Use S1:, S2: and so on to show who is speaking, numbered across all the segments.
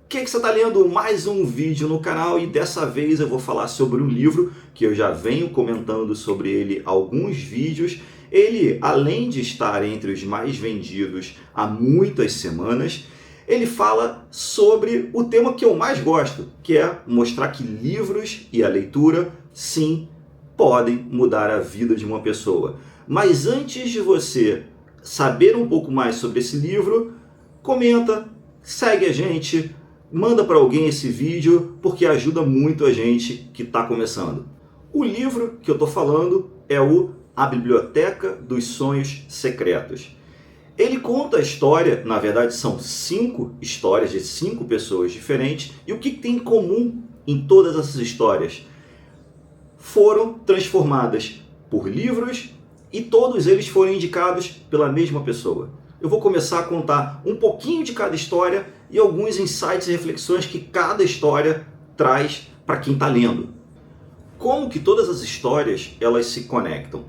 S1: Que você está lendo? Mais um vídeo no canal e dessa vez eu vou falar sobre um livro que eu já venho comentando sobre ele alguns vídeos. Ele, além de estar entre os mais vendidos há muitas semanas, ele fala sobre o tema que eu mais gosto, que é mostrar que livros e a leitura, sim, podem mudar a vida de uma pessoa. Mas antes de você saber um pouco mais sobre esse livro, comenta, segue a gente, manda para alguém esse vídeo, porque ajuda muito a gente que está começando. O livro que eu estou falando é A Biblioteca dos Sonhos Secretos. Ele conta a história, na verdade são 5 histórias de 5 pessoas diferentes, e o que tem em comum em todas essas histórias? Foram transformadas por livros e todos eles foram indicados pela mesma pessoa. Eu vou começar a contar um pouquinho de cada história e alguns insights e reflexões que cada história traz para quem está lendo. Como que todas as histórias elas se conectam?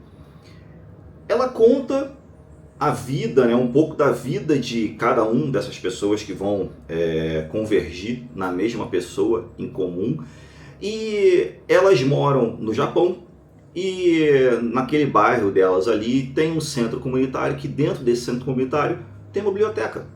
S1: Ela conta a vida, um pouco da vida de cada um dessas pessoas que vão convergir na mesma pessoa em comum. E elas moram no Japão e naquele bairro delas ali tem um centro comunitário, que dentro desse centro comunitário tem uma biblioteca.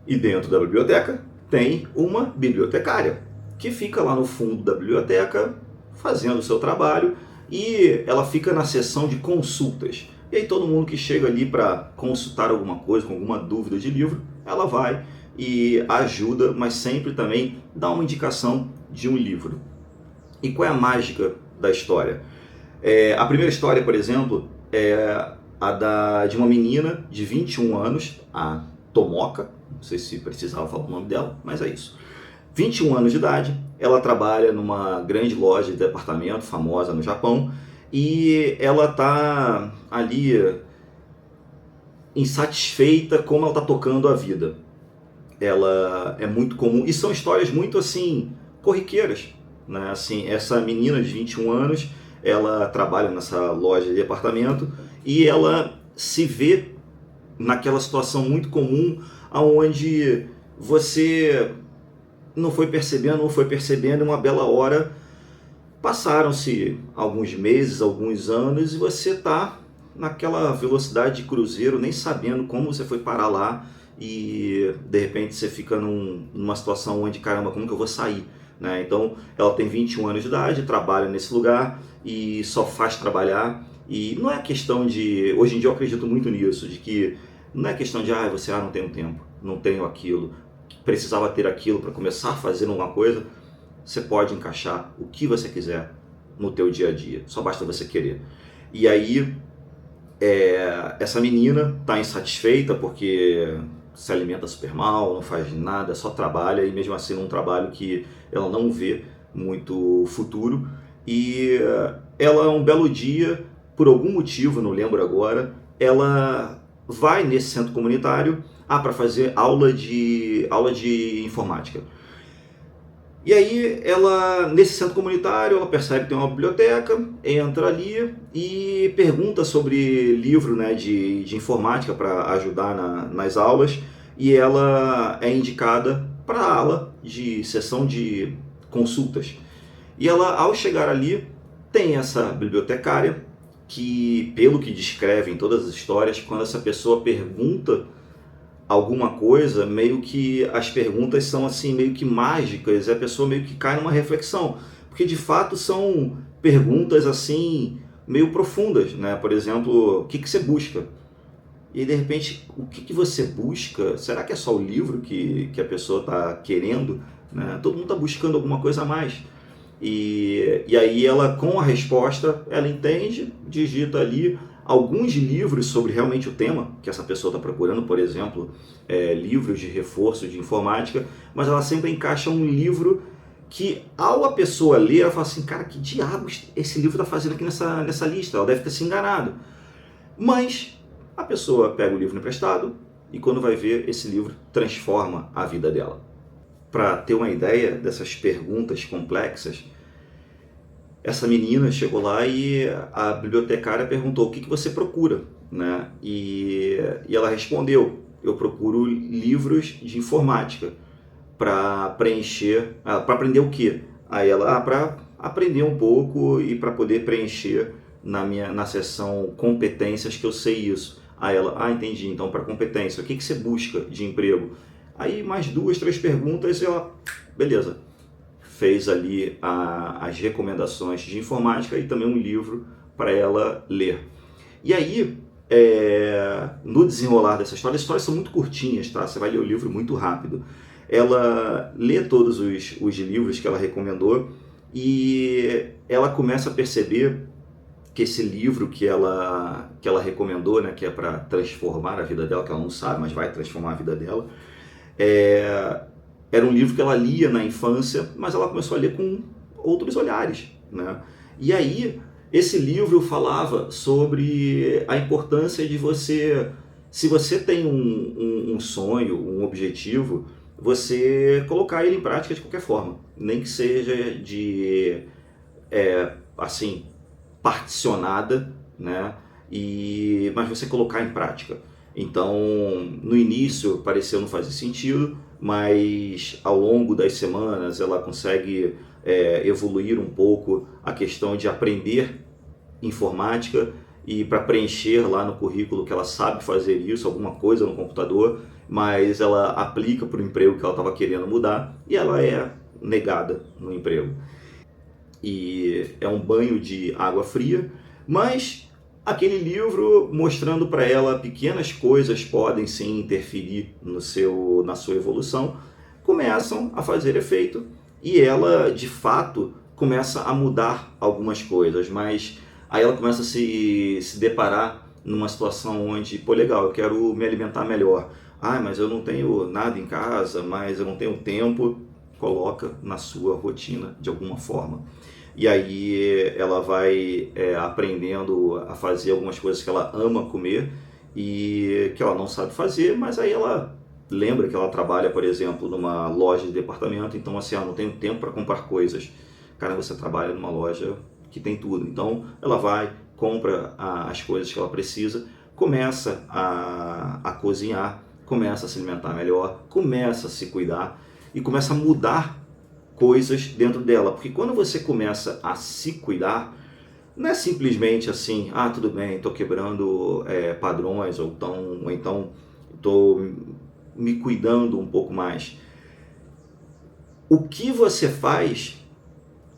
S1: E dentro da biblioteca tem uma bibliotecária que fica lá no fundo da biblioteca fazendo o seu trabalho, e ela fica na seção de consultas. E aí todo mundo que chega ali para consultar alguma coisa, com alguma dúvida de livro, ela vai e ajuda, mas sempre também dá uma indicação de um livro. E qual é a mágica da história? A primeira história, por exemplo, é a de uma menina de 21 anos, a Tomoka, não sei se precisava falar o nome dela, mas é isso. 21 anos de idade, ela trabalha numa grande loja de departamento famosa no Japão, e ela está ali insatisfeita como ela está tocando a vida. Ela é muito comum, e são histórias muito assim, corriqueiras, né? Assim, essa menina de 21 anos, ela trabalha nessa loja de departamento e ela se vê naquela situação muito comum onde você não foi percebendo, e uma bela hora passaram-se alguns meses, alguns anos, e você está naquela velocidade de cruzeiro, nem sabendo como você foi parar lá, e de repente você fica numa situação onde, caramba, como que eu vou sair? Né? Então ela tem 21 anos de idade, trabalha nesse lugar e só faz trabalhar. E não é questão de, hoje em dia eu acredito muito nisso, de que não é questão de você não tenho tempo, não tenho aquilo, precisava ter aquilo para começar a fazer alguma coisa. Você pode encaixar o que você quiser no teu dia a dia, só basta você querer. E aí essa menina está insatisfeita porque se alimenta super mal, não faz nada, só trabalha, e mesmo assim num trabalho que ela não vê muito futuro. E ela, um belo dia, por algum motivo, não lembro agora, ela vai nesse centro comunitário para fazer aula de informática. E aí ela, nesse centro comunitário, ela percebe que tem uma biblioteca, entra ali e pergunta sobre livro, de informática para ajudar nas aulas, e ela é indicada para a ala de sessão de consultas. E ela, ao chegar ali, tem essa bibliotecária que, pelo que descrevem todas as histórias, quando essa pessoa pergunta alguma coisa, meio que as perguntas são assim meio que mágicas, e a pessoa meio que cai numa reflexão, porque de fato são perguntas assim meio profundas, né? Por exemplo, o que você busca? E de repente, o que você busca? Será que é só o livro que a pessoa está querendo? Né? Todo mundo está buscando alguma coisa a mais. E aí ela, com a resposta, ela entende, digita ali alguns livros sobre realmente o tema que essa pessoa está procurando, por exemplo, livros de reforço de informática, mas ela sempre encaixa um livro que, ao a pessoa ler, ela fala assim, cara, que diabos esse livro está fazendo aqui nessa lista? Ela deve ter se enganado. Mas a pessoa pega o livro emprestado e, quando vai ver, esse livro transforma a vida dela. Para ter uma ideia dessas perguntas complexas, essa menina chegou lá e a bibliotecária perguntou: o que você procura? Né? E ela respondeu: eu procuro livros de informática para preencher, para aprender o quê? Aí ela, para aprender um pouco e para poder preencher na seção competências que eu sei isso. Aí ela, entendi, então para competência, o que você busca de emprego? Aí mais 2, 3 perguntas e ela, beleza, fez ali as recomendações de informática e também um livro para ela ler. E aí, no desenrolar dessa história, as histórias são muito curtinhas, tá? Você vai ler o livro muito rápido. Ela lê todos os livros que ela recomendou e ela começa a perceber que esse livro que ela recomendou, né, que é para transformar a vida dela, que ela não sabe, mas vai transformar a vida dela, era um livro que ela lia na infância, mas ela começou a ler com outros olhares, né? E aí, esse livro falava sobre a importância de você, se você tem um sonho, um objetivo, você colocar ele em prática de qualquer forma, nem que seja assim, particionada, né? Mas você colocar em prática. Então, no início pareceu não fazer sentido, mas ao longo das semanas ela consegue evoluir um pouco a questão de aprender informática e para preencher lá no currículo que ela sabe fazer isso, alguma coisa no computador, mas ela aplica para o emprego que ela estava querendo mudar e ela é negada no emprego. E é um banho de água fria, mas aquele livro mostrando para ela pequenas coisas podem sim interferir na sua evolução, começam a fazer efeito e ela de fato começa a mudar algumas coisas, mas aí ela começa a se deparar numa situação onde, pô, legal, eu quero me alimentar melhor. Mas eu não tenho nada em casa, mas eu não tenho tempo. Coloca na sua rotina de alguma forma. E aí ela vai aprendendo a fazer algumas coisas que ela ama comer e que ela não sabe fazer, mas aí ela lembra que ela trabalha, por exemplo, numa loja de departamento, então assim, não tenho tempo para comprar coisas. Cara, você trabalha numa loja que tem tudo, então ela vai, compra as coisas que ela precisa, começa a cozinhar, começa a se alimentar melhor, começa a se cuidar e começa a mudar coisas dentro dela, porque quando você começa a se cuidar, não é simplesmente assim, tudo bem, estou quebrando padrões, ou então estou me cuidando um pouco mais. O que você faz,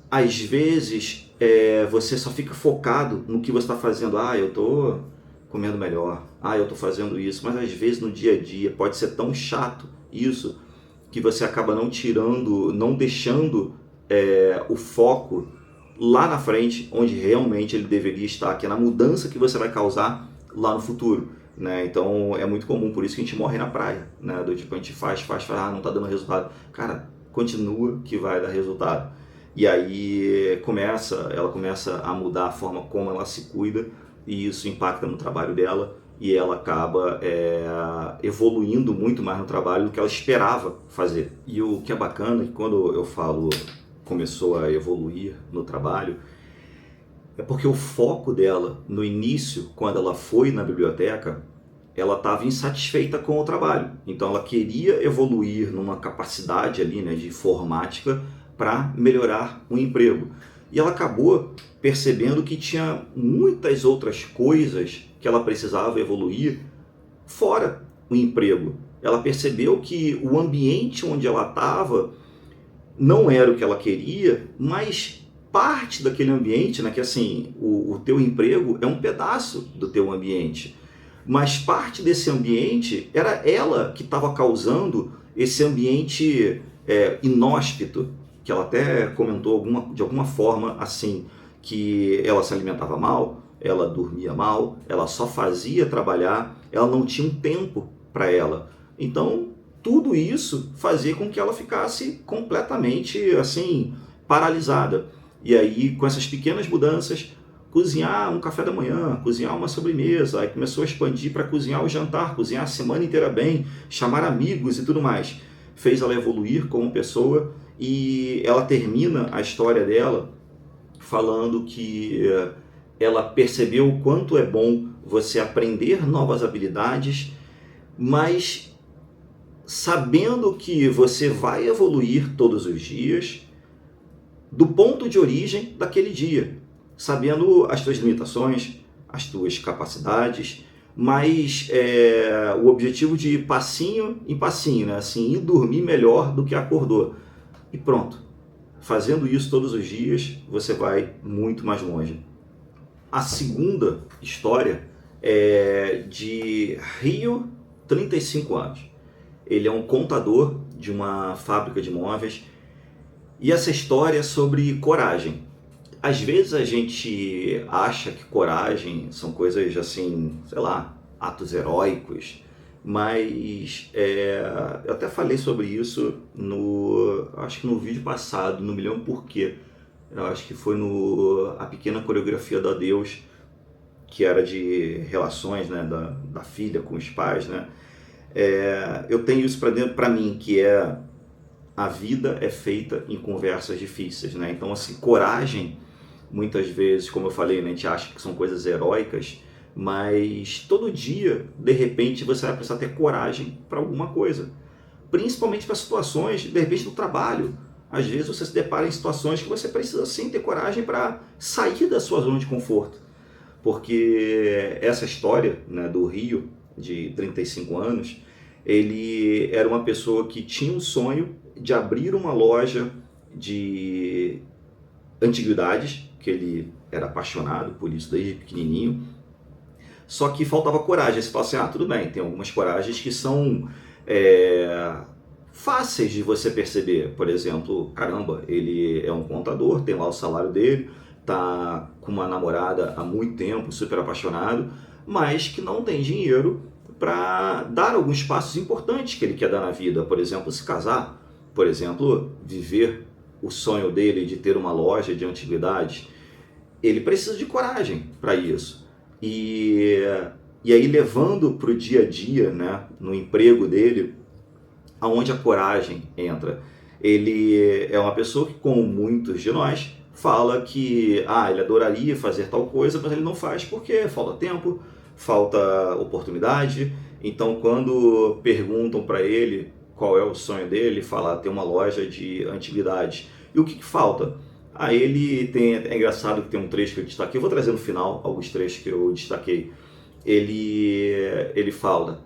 S1: às vezes, você só fica focado no que você está fazendo. Eu estou comendo melhor, eu estou fazendo isso, mas às vezes no dia a dia pode ser tão chato isso, que você acaba não deixando o foco lá na frente, onde realmente ele deveria estar, que é na mudança que você vai causar lá no futuro, né? Então é muito comum, por isso que a gente morre na praia, né? Do tipo, a gente faz, não está dando resultado. Cara, continua que vai dar resultado. E aí ela começa a mudar a forma como ela se cuida, e isso impacta no trabalho dela, e ela acaba evoluindo muito mais no trabalho do que ela esperava fazer. E o que é bacana é que quando eu falo começou a evoluir no trabalho, é porque o foco dela no início, quando ela foi na biblioteca, ela estava insatisfeita com o trabalho. Então ela queria evoluir numa capacidade ali, né, de informática para melhorar o emprego. E ela acabou percebendo que tinha muitas outras coisas que ela precisava evoluir fora o emprego. Ela percebeu que o ambiente onde ela estava não era o que ela queria, mas parte daquele ambiente, né, que assim, o teu emprego é um pedaço do teu ambiente, mas parte desse ambiente era ela que estava causando esse ambiente inóspito, que ela até comentou de alguma forma assim, que ela se alimentava mal, ela dormia mal, ela só fazia trabalhar, ela não tinha um tempo para ela. Então, tudo isso fazia com que ela ficasse completamente assim, paralisada. E aí, com essas pequenas mudanças, cozinhar um café da manhã, cozinhar uma sobremesa, aí começou a expandir para cozinhar o jantar, cozinhar a semana inteira bem, chamar amigos e tudo mais. Fez ela evoluir como pessoa, e ela termina a história dela falando que ela percebeu o quanto é bom você aprender novas habilidades, mas sabendo que você vai evoluir todos os dias do ponto de origem daquele dia, sabendo as tuas limitações, as tuas capacidades, mas o objetivo de ir passinho em passinho, né? Assim, ir dormir melhor do que acordou. E pronto. Fazendo isso todos os dias, você vai muito mais longe. A segunda história é de Rio, 35 anos. Ele é um contador de uma fábrica de móveis. E essa história é sobre coragem. Às vezes a gente acha que coragem são coisas assim, sei lá, atos heróicos, mas eu até falei sobre isso acho que no vídeo passado, não me lembro por quê. Eu acho que foi no A Pequena Coreografia da Deus, que era de relações, né, da filha com os pais, né? Eu tenho isso para dentro para mim, que é a vida é feita em conversas difíceis, né? Então, assim, coragem, muitas vezes, como eu falei, né, a gente acha que são coisas heróicas, mas todo dia, de repente, você vai precisar ter coragem para alguma coisa. Principalmente para situações, de repente, do trabalho. Às vezes você se depara em situações que você precisa sim ter coragem para sair da sua zona de conforto. Porque essa história, né, do Rio, de 35 anos, ele era uma pessoa que tinha um sonho de abrir uma loja de antiguidades, que ele era apaixonado por isso desde pequenininho, só que faltava coragem. Você fala assim, tudo bem, tem algumas coragens que são fáceis de você perceber. Por exemplo, caramba, ele é um contador, tem lá o salário dele, tá com uma namorada há muito tempo, super apaixonado, mas que não tem dinheiro para dar alguns passos importantes que ele quer dar na vida. Por exemplo, se casar, por exemplo, viver o sonho dele de ter uma loja de antiguidades. Ele precisa de coragem para isso. E aí, levando para o dia a dia, né, no emprego dele, aonde a coragem entra. Ele é uma pessoa que, como muitos de nós, fala que ele adoraria fazer tal coisa, mas ele não faz porque falta tempo, falta oportunidade. Então, quando perguntam para ele qual é o sonho dele, ele fala ter uma loja de antiguidades. E o que falta? Ele tem, é engraçado que tem um trecho que eu destaquei, eu vou trazer no final alguns trechos que eu destaquei. Ele fala: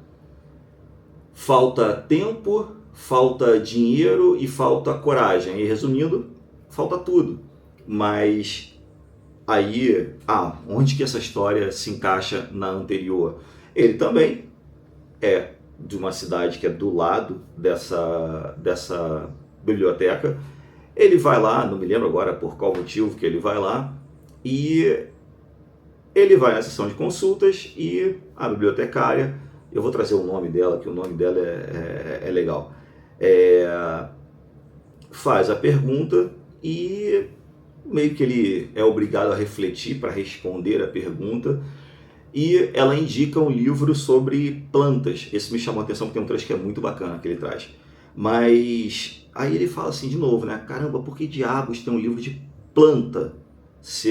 S1: falta tempo, falta dinheiro e falta coragem. E resumindo, falta tudo. Mas aí, onde que essa história se encaixa na anterior? Ele também é de uma cidade que é do lado dessa biblioteca. Ele vai lá, não me lembro agora por qual motivo que ele vai lá, e ele vai na sessão de consultas e a bibliotecária, eu vou trazer o nome dela, que o nome dela é legal, faz a pergunta e meio que ele é obrigado a refletir para responder a pergunta, e ela indica um livro sobre plantas. Esse me chamou a atenção porque tem um trecho que é muito bacana que ele traz. Mas aí ele fala assim de novo, né? Caramba, por que diabos tem um livro de planta?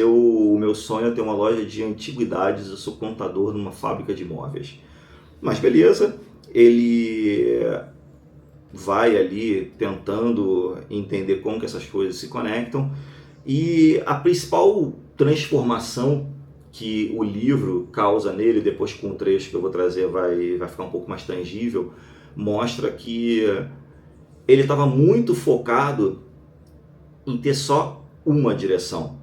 S1: O meu sonho é ter uma loja de antiguidades, eu sou contador numa fábrica de móveis. Mas beleza, ele vai ali tentando entender como que essas coisas se conectam, e a principal transformação que o livro causa nele, depois com o trecho que eu vou trazer vai ficar um pouco mais tangível, mostra que ele estava muito focado em ter só uma direção,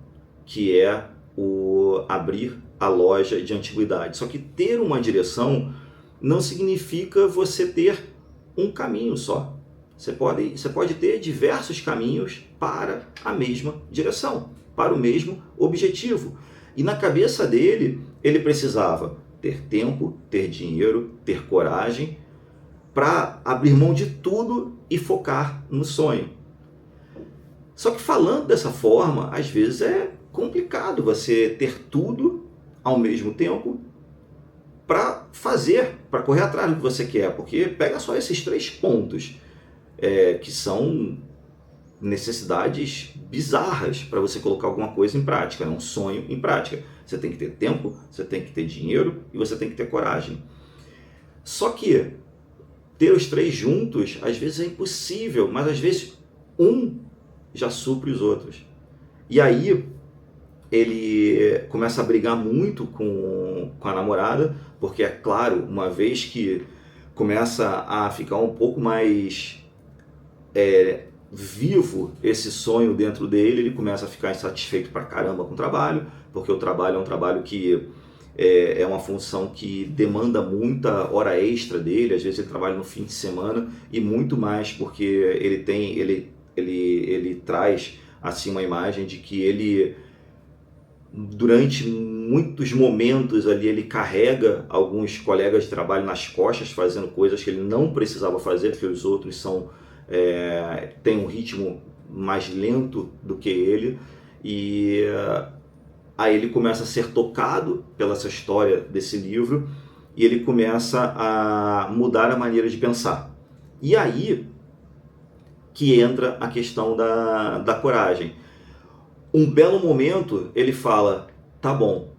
S1: que é o abrir a loja de antiguidade. Só que ter uma direção não significa você ter um caminho só. Você pode ter diversos caminhos para a mesma direção, para o mesmo objetivo. E na cabeça dele, ele precisava ter tempo, ter dinheiro, ter coragem para abrir mão de tudo e focar no sonho. Só que falando dessa forma, às vezes é complicado você ter tudo ao mesmo tempo para fazer, para correr atrás do que você quer, porque pega só esses 3 pontos, que são necessidades bizarras para você colocar alguma coisa em prática, um sonho em prática. Você tem que ter tempo, você tem que ter dinheiro e você tem que ter coragem. Só que ter os três juntos, às vezes é impossível, mas às vezes um já supre os outros. E aí ele começa a brigar muito com a namorada, porque é claro, uma vez que começa a ficar um pouco mais vivo esse sonho dentro dele, ele começa a ficar insatisfeito pra caramba com o trabalho, porque o trabalho é um trabalho que é uma função que demanda muita hora extra dele, às vezes ele trabalha no fim de semana e muito mais porque ele traz assim uma imagem de que ele durante muitos momentos ali ele carrega alguns colegas de trabalho nas costas fazendo coisas que ele não precisava fazer, porque os outros têm um ritmo mais lento do que ele, e aí ele começa a ser tocado pela essa história desse livro e ele começa a mudar a maneira de pensar. E aí que entra a questão da coragem. Um belo momento ele fala, tá bom,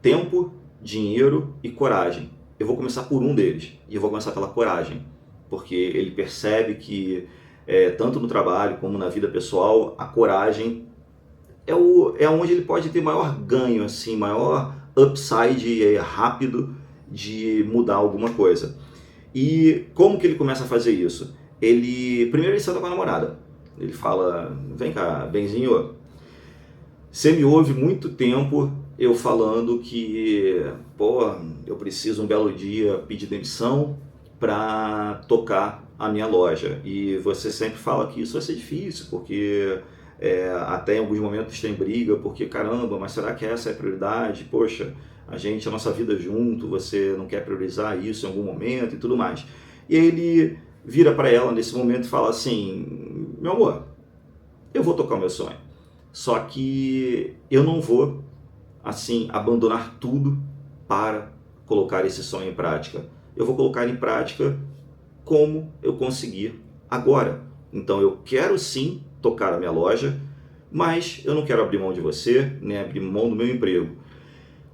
S1: tempo, dinheiro e coragem. Eu vou começar por um deles e eu vou começar pela coragem, porque ele percebe que tanto no trabalho como na vida pessoal, a coragem é onde ele pode ter maior ganho, assim, maior upside rápido de mudar alguma coisa. E como que ele começa a fazer isso? Primeiro ele senta com a namorada. Ele fala, vem cá, benzinho, você me ouve muito tempo eu falando que, eu preciso um belo dia pedir demissão para tocar a minha loja. E você sempre fala que isso vai ser difícil, porque até em alguns momentos tem briga, porque caramba, mas será que essa é a prioridade? Poxa, a nossa vida junto, você não quer priorizar isso em algum momento e tudo mais. E aí ele vira para ela nesse momento e fala assim, meu amor, eu vou tocar o meu sonho, só que eu não vou assim abandonar tudo para colocar esse sonho em prática. Eu vou colocar em prática como eu conseguir agora. Então eu quero sim tocar a minha loja, mas eu não quero abrir mão de você, nem abrir mão do meu emprego.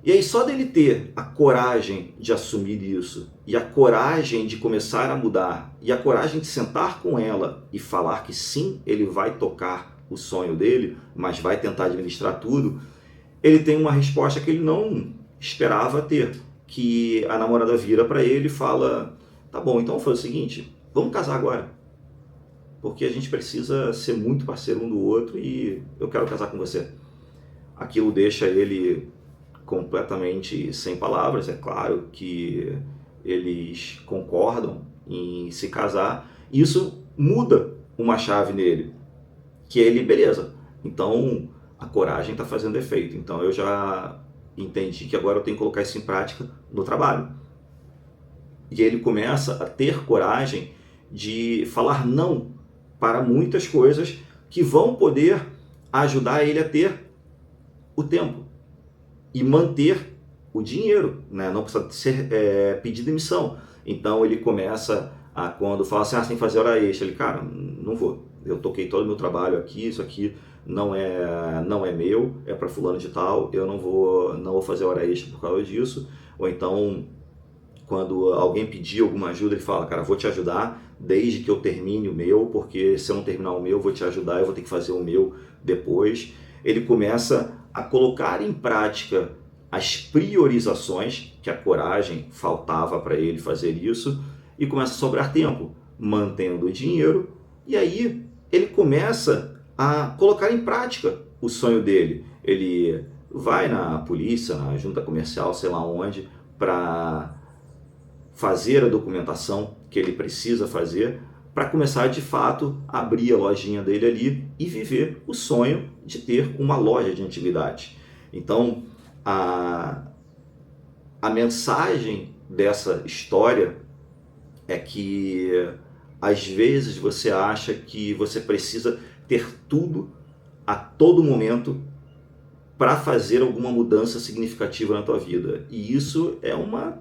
S1: E aí só dele ter a coragem de assumir isso, e a coragem de começar a mudar, e a coragem de sentar com ela e falar que sim, ele vai tocar o sonho dele, mas vai tentar administrar tudo, ele tem uma resposta que ele não esperava ter, que a namorada vira para ele e fala, tá bom, então foi o seguinte, vamos casar agora, porque a gente precisa ser muito parceiro um do outro e eu quero casar com você. Aquilo deixa ele completamente sem palavras, é claro que eles concordam em se casar, e isso muda uma chave nele, que ele, beleza, então a coragem está fazendo efeito, então eu já entendi que agora eu tenho que colocar isso em prática no trabalho. E ele começa a ter coragem de falar não para muitas coisas que vão poder ajudar ele a ter o tempo e manter o dinheiro, né? Não precisa pedir demissão. Então ele começa a, quando fala assim, você tem que fazer hora extra, ele, cara, não vou, eu toquei todo o meu trabalho aqui, isso aqui não é meu, é para fulano de tal, eu não vou fazer hora extra por causa disso. Ou então, quando alguém pedir alguma ajuda, ele fala, cara, vou te ajudar desde que eu termine o meu, porque se eu não terminar o meu, eu vou te ajudar, eu vou ter que fazer o meu depois. Ele começa a colocar em prática as priorizações, que a coragem faltava para ele fazer isso, e começa a sobrar tempo, mantendo o dinheiro, e aí ele começa a colocar em prática o sonho dele. Ele vai na polícia, na junta comercial, sei lá onde, para fazer a documentação que ele precisa fazer para começar de fato a abrir a lojinha dele ali e viver o sonho de ter uma loja de antiguidades. Então a mensagem dessa história é que às vezes você acha que você precisa ter tudo a todo momento para fazer alguma mudança significativa na tua vida. E isso é uma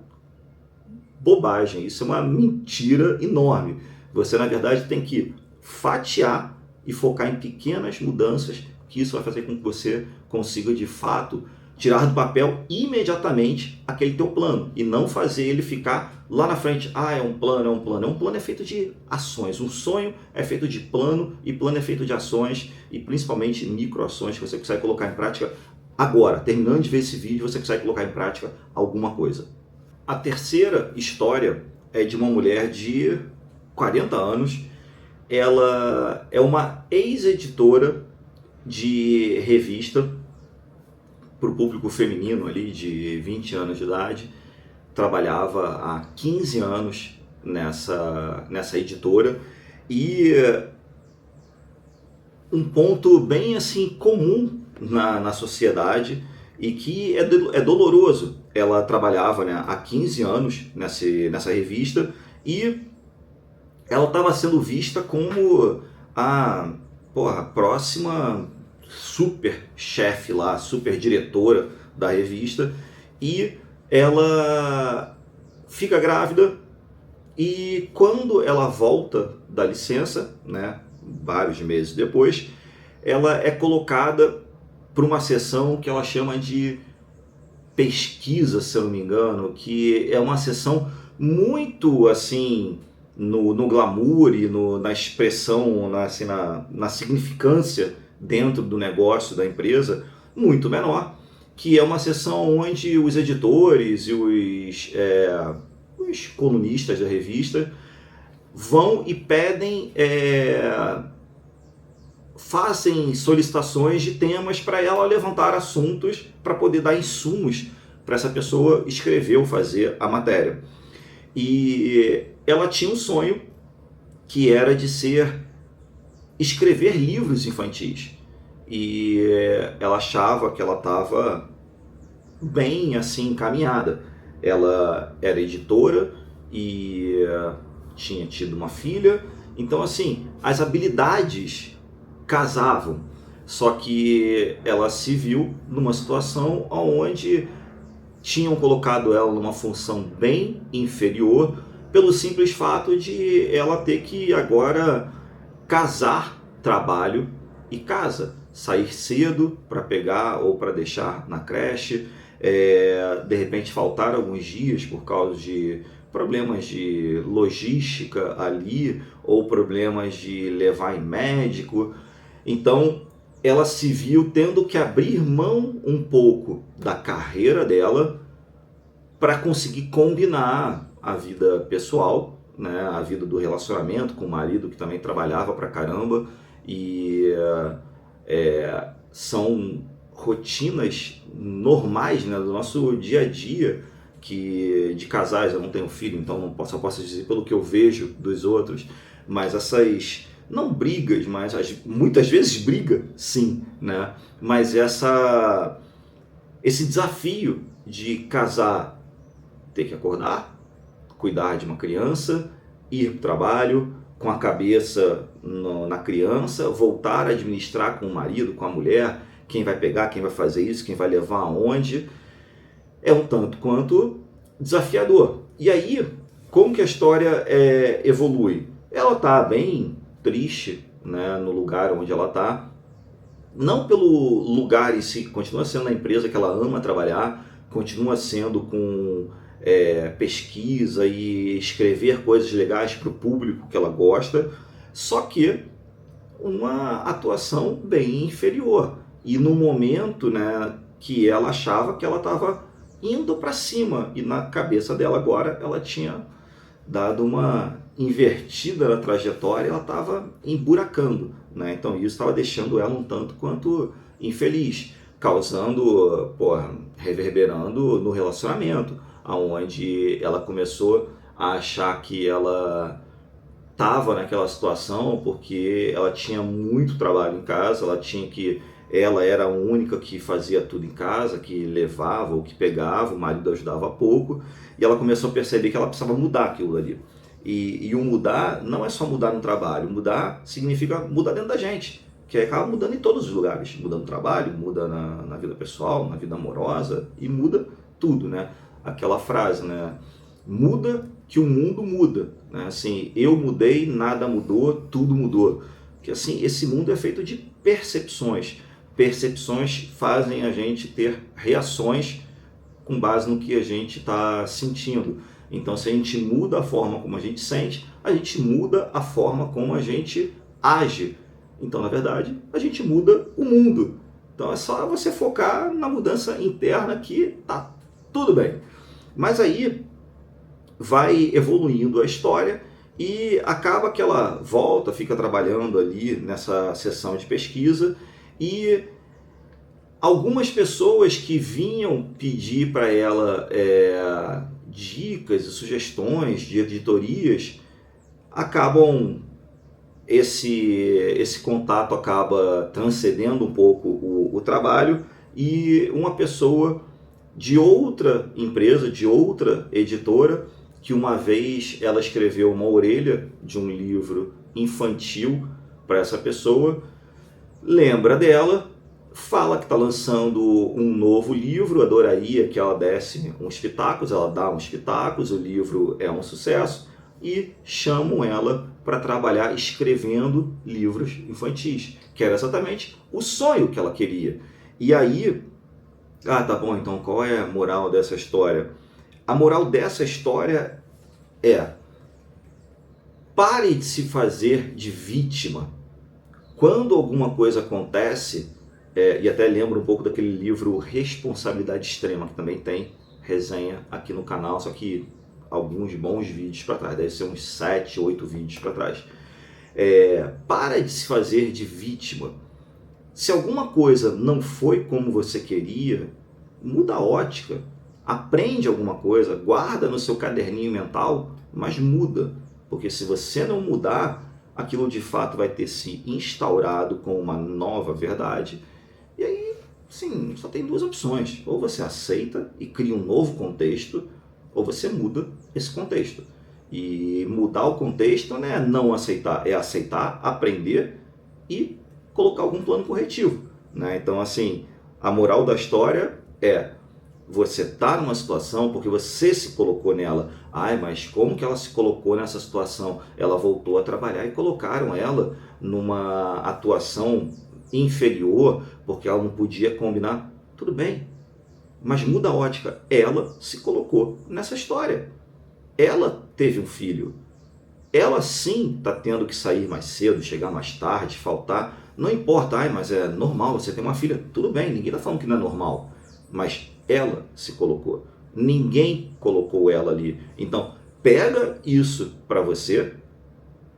S1: bobagem, isso é uma mentira enorme. Você, na verdade, tem que fatiar e focar em pequenas mudanças, que isso vai fazer com que você consiga, de fato, tirar do papel imediatamente aquele teu plano e não fazer ele ficar lá na frente. Ah, é um plano, é um plano. Um plano é feito de ações. Um sonho é feito de plano e plano é feito de ações e principalmente microações que você consegue colocar em prática agora. Terminando de ver esse vídeo, você consegue colocar em prática alguma coisa. A terceira história é de uma mulher de 40 anos. Ela é uma ex-editora de revista para o público feminino ali de 20 anos de idade, trabalhava há 15 anos nessa editora e um ponto bem assim comum na sociedade e que é doloroso. Ela trabalhava, né, há 15 anos nessa revista e ela estava sendo vista como a próxima super chefe lá, super diretora da revista, e ela fica grávida e quando ela volta da licença, né, vários meses depois, ela é colocada para uma sessão que ela chama de pesquisa, se eu não me engano, que é uma sessão muito assim no glamour e na expressão, na significância dentro do negócio da empresa, muito menor, que é uma sessão onde os editores e os colunistas da revista vão e pedem, fazem solicitações de temas para ela levantar assuntos para poder dar insumos para essa pessoa escrever ou fazer a matéria. E ela tinha um sonho que era de escrever livros infantis. E ela achava que ela estava bem assim encaminhada. Ela era editora e tinha tido uma filha. Então assim, as habilidades casavam. Só que ela se viu numa situação onde tinham colocado ela numa função bem inferior pelo simples fato de ela ter que agora casar trabalho e casa, sair cedo para pegar ou para deixar na creche, de repente faltar alguns dias por causa de problemas de logística ali ou problemas de levar em médico. Então ela se viu tendo que abrir mão um pouco da carreira dela para conseguir combinar a vida pessoal, né, a vida do relacionamento com o marido, que também trabalhava pra caramba, e são rotinas normais, né, do nosso dia a dia, que de casais. Eu não tenho filho, então só posso dizer pelo que eu vejo dos outros, mas essas, não brigas, mas muitas vezes briga, sim, né, mas esse desafio de casar, ter que acordar, cuidar de uma criança, ir para o trabalho com a cabeça na criança, voltar a administrar com o marido, com a mulher, quem vai pegar, quem vai fazer isso, quem vai levar aonde, é um tanto quanto desafiador. E aí, como que a história evolui? Ela está bem triste, né, no lugar onde ela está, não pelo lugar em si, continua sendo na empresa que ela ama trabalhar, continua sendo com pesquisa e escrever coisas legais para o público que ela gosta, só que uma atuação bem inferior. E no momento, né, que ela achava que ela estava indo para cima, e na cabeça dela agora ela tinha dado uma invertida na trajetória, ela estava emburacando, né? Então isso estava deixando ela um tanto quanto infeliz, causando, reverberando no relacionamento, aonde ela começou a achar que ela estava naquela situação porque ela tinha muito trabalho em casa, ela era a única que fazia tudo em casa, que levava ou que pegava, o marido ajudava pouco, e ela começou a perceber que ela precisava mudar aquilo ali. E o mudar não é só mudar no trabalho, mudar significa mudar dentro da gente, que acaba mudando em todos os lugares, muda no trabalho, muda na vida pessoal, na vida amorosa, e muda tudo, né? Aquela frase, né? Muda que o mundo muda, né? Assim, eu mudei, nada mudou, tudo mudou. Porque assim, esse mundo é feito de percepções percepções fazem a gente ter reações com base no que a gente está sentindo. Então, se a gente muda a forma como a gente sente, a gente muda a forma como a gente age. Então, na verdade, a gente muda o mundo. Então, é só você focar na mudança interna que tá tudo bem. Mas aí vai evoluindo a história e acaba que ela volta, fica trabalhando ali nessa sessão de pesquisa e algumas pessoas que vinham pedir para ela dicas e sugestões de editorias acabam esse contato acaba transcendendo um pouco o trabalho e uma pessoa de outra empresa, de outra editora, que uma vez ela escreveu uma orelha de um livro infantil para essa pessoa, lembra dela, fala que está lançando um novo livro, adoraria que ela desse uns pitacos, ela dá uns pitacos, o livro é um sucesso, e chamam ela para trabalhar escrevendo livros infantis, que era exatamente o sonho que ela queria. E aí, tá bom, então qual é a moral dessa história? A moral dessa história é: pare de se fazer de vítima. Quando alguma coisa acontece, e até lembro um pouco daquele livro Responsabilidade Extrema, que também tem resenha aqui no canal, só que alguns bons vídeos para trás, deve ser uns 7, 8 vídeos para trás. Para de se fazer de vítima. Se alguma coisa não foi como você queria, muda a ótica, aprende alguma coisa, guarda no seu caderninho mental, mas muda, porque se você não mudar, aquilo de fato vai ter se instaurado com uma nova verdade, e aí, sim, só tem duas opções: ou você aceita e cria um novo contexto, ou você muda esse contexto. E mudar o contexto não é não aceitar, é aceitar, aprender e colocar algum plano corretivo, né? Então, assim, a moral da história é: você está numa situação porque você se colocou nela. Mas como que ela se colocou nessa situação? Ela voltou a trabalhar e colocaram ela numa atuação inferior porque ela não podia combinar. Tudo bem, mas muda a ótica. Ela se colocou nessa história. Ela teve um filho. Ela sim está tendo que sair mais cedo, chegar mais tarde, faltar. Não importa, mas é normal, você tem uma filha. Tudo bem, ninguém está falando que não é normal. Mas ela se colocou. Ninguém colocou ela ali. Então, pega isso para você,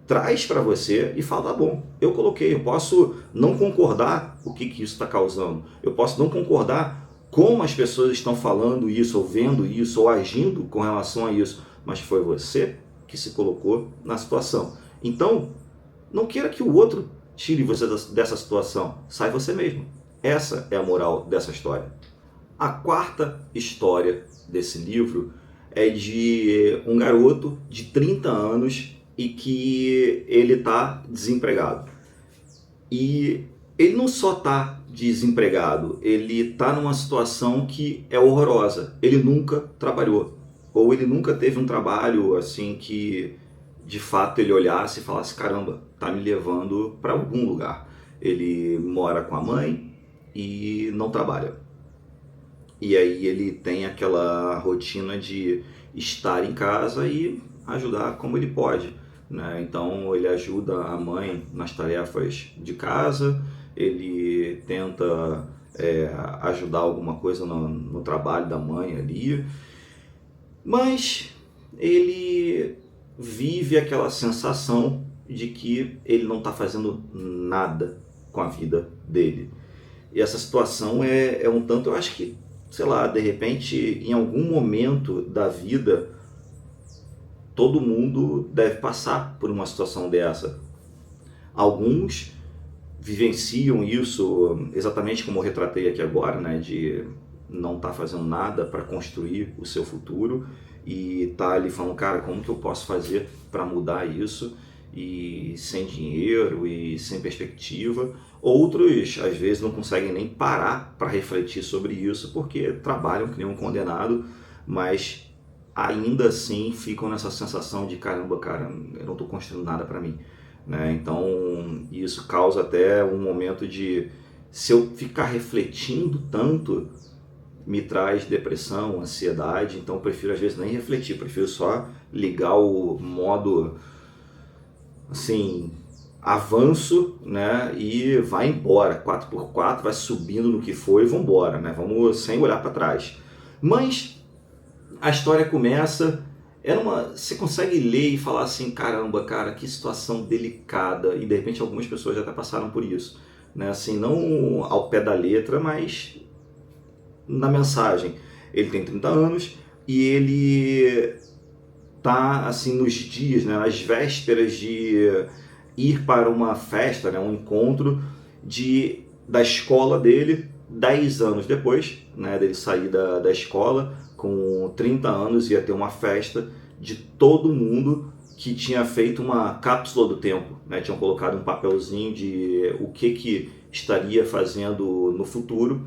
S1: traz para você e fala: bom, eu coloquei, eu posso não concordar o que isso está causando. Eu posso não concordar como as pessoas estão falando isso, ou vendo isso, ou agindo com relação a isso, mas foi você que se colocou na situação. Então, não queira que o outro tire você dessa situação. Sai você mesmo. Essa é a moral dessa história. A quarta história desse livro é de um garoto de 30 anos e que ele está desempregado. E ele não só está desempregado, ele está numa situação que é horrorosa. Ele nunca trabalhou, ou ele nunca teve um trabalho assim que de fato ele olhasse e falasse: caramba, tá me levando para algum lugar. Ele mora com a mãe e não trabalha. E aí ele tem aquela rotina de estar em casa e ajudar como ele pode, né? Então ele ajuda a mãe nas tarefas de casa, ele tenta ajudar alguma coisa no trabalho da mãe ali, mas ele vive aquela sensação de que ele não está fazendo nada com a vida dele. E essa situação é um tanto, eu acho que, sei lá, de repente, em algum momento da vida, todo mundo deve passar por uma situação dessa. Alguns vivenciam isso exatamente como eu retratei aqui agora, né, de não estar fazendo nada para construir o seu futuro e tá ali falando: cara, como que eu posso fazer para mudar isso? E sem dinheiro e sem perspectiva. Outros, às vezes, não conseguem nem parar para refletir sobre isso porque trabalham que nem um condenado, mas ainda assim ficam nessa sensação de: caramba, cara, eu não estou construindo nada para mim, né? Então isso causa até um momento de se eu ficar refletindo tanto, me traz depressão, ansiedade, então eu prefiro às vezes nem refletir, prefiro só ligar o modo, assim, avanço, né, e vai embora, 4x4, vai subindo no que for e vamos embora, né, vamos sem olhar para trás. Mas a história começa, você consegue ler e falar assim, caramba, cara, que situação delicada, e de repente algumas pessoas já até passaram por isso, né, assim, não ao pé da letra, mas na mensagem. Ele tem 30 anos e ele tá assim nos dias, né, nas vésperas de ir para uma festa, né, um encontro da escola dele, 10 anos depois, né, dele sair da escola, com 30 anos ia ter uma festa de todo mundo que tinha feito uma cápsula do tempo, né, tinham colocado um papelzinho de o que estaria fazendo no futuro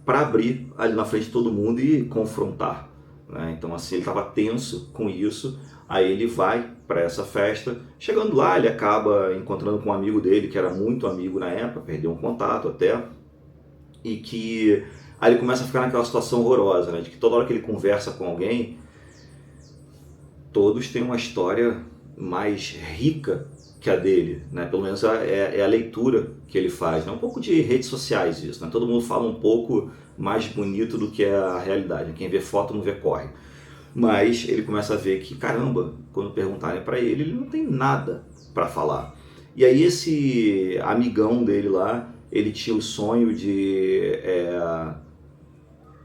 S1: para abrir ali na frente de todo mundo e confrontar, né? Então assim, ele estava tenso com isso, aí ele vai para essa festa, chegando lá ele acaba encontrando com um amigo dele, que era muito amigo na época, perdeu um contato até, e que aí ele começa a ficar naquela situação horrorosa, né? De que toda hora que ele conversa com alguém, todos têm uma história mais rica que a dele, né? Pelo menos é a leitura que ele faz, né? Um pouco de redes sociais isso, né? Todo mundo fala um pouco mais bonito do que é a realidade. Quem vê foto não vê corre. Mas ele começa a ver que, caramba, quando perguntarem para ele, ele não tem nada para falar. E aí esse amigão dele lá, ele tinha o sonho de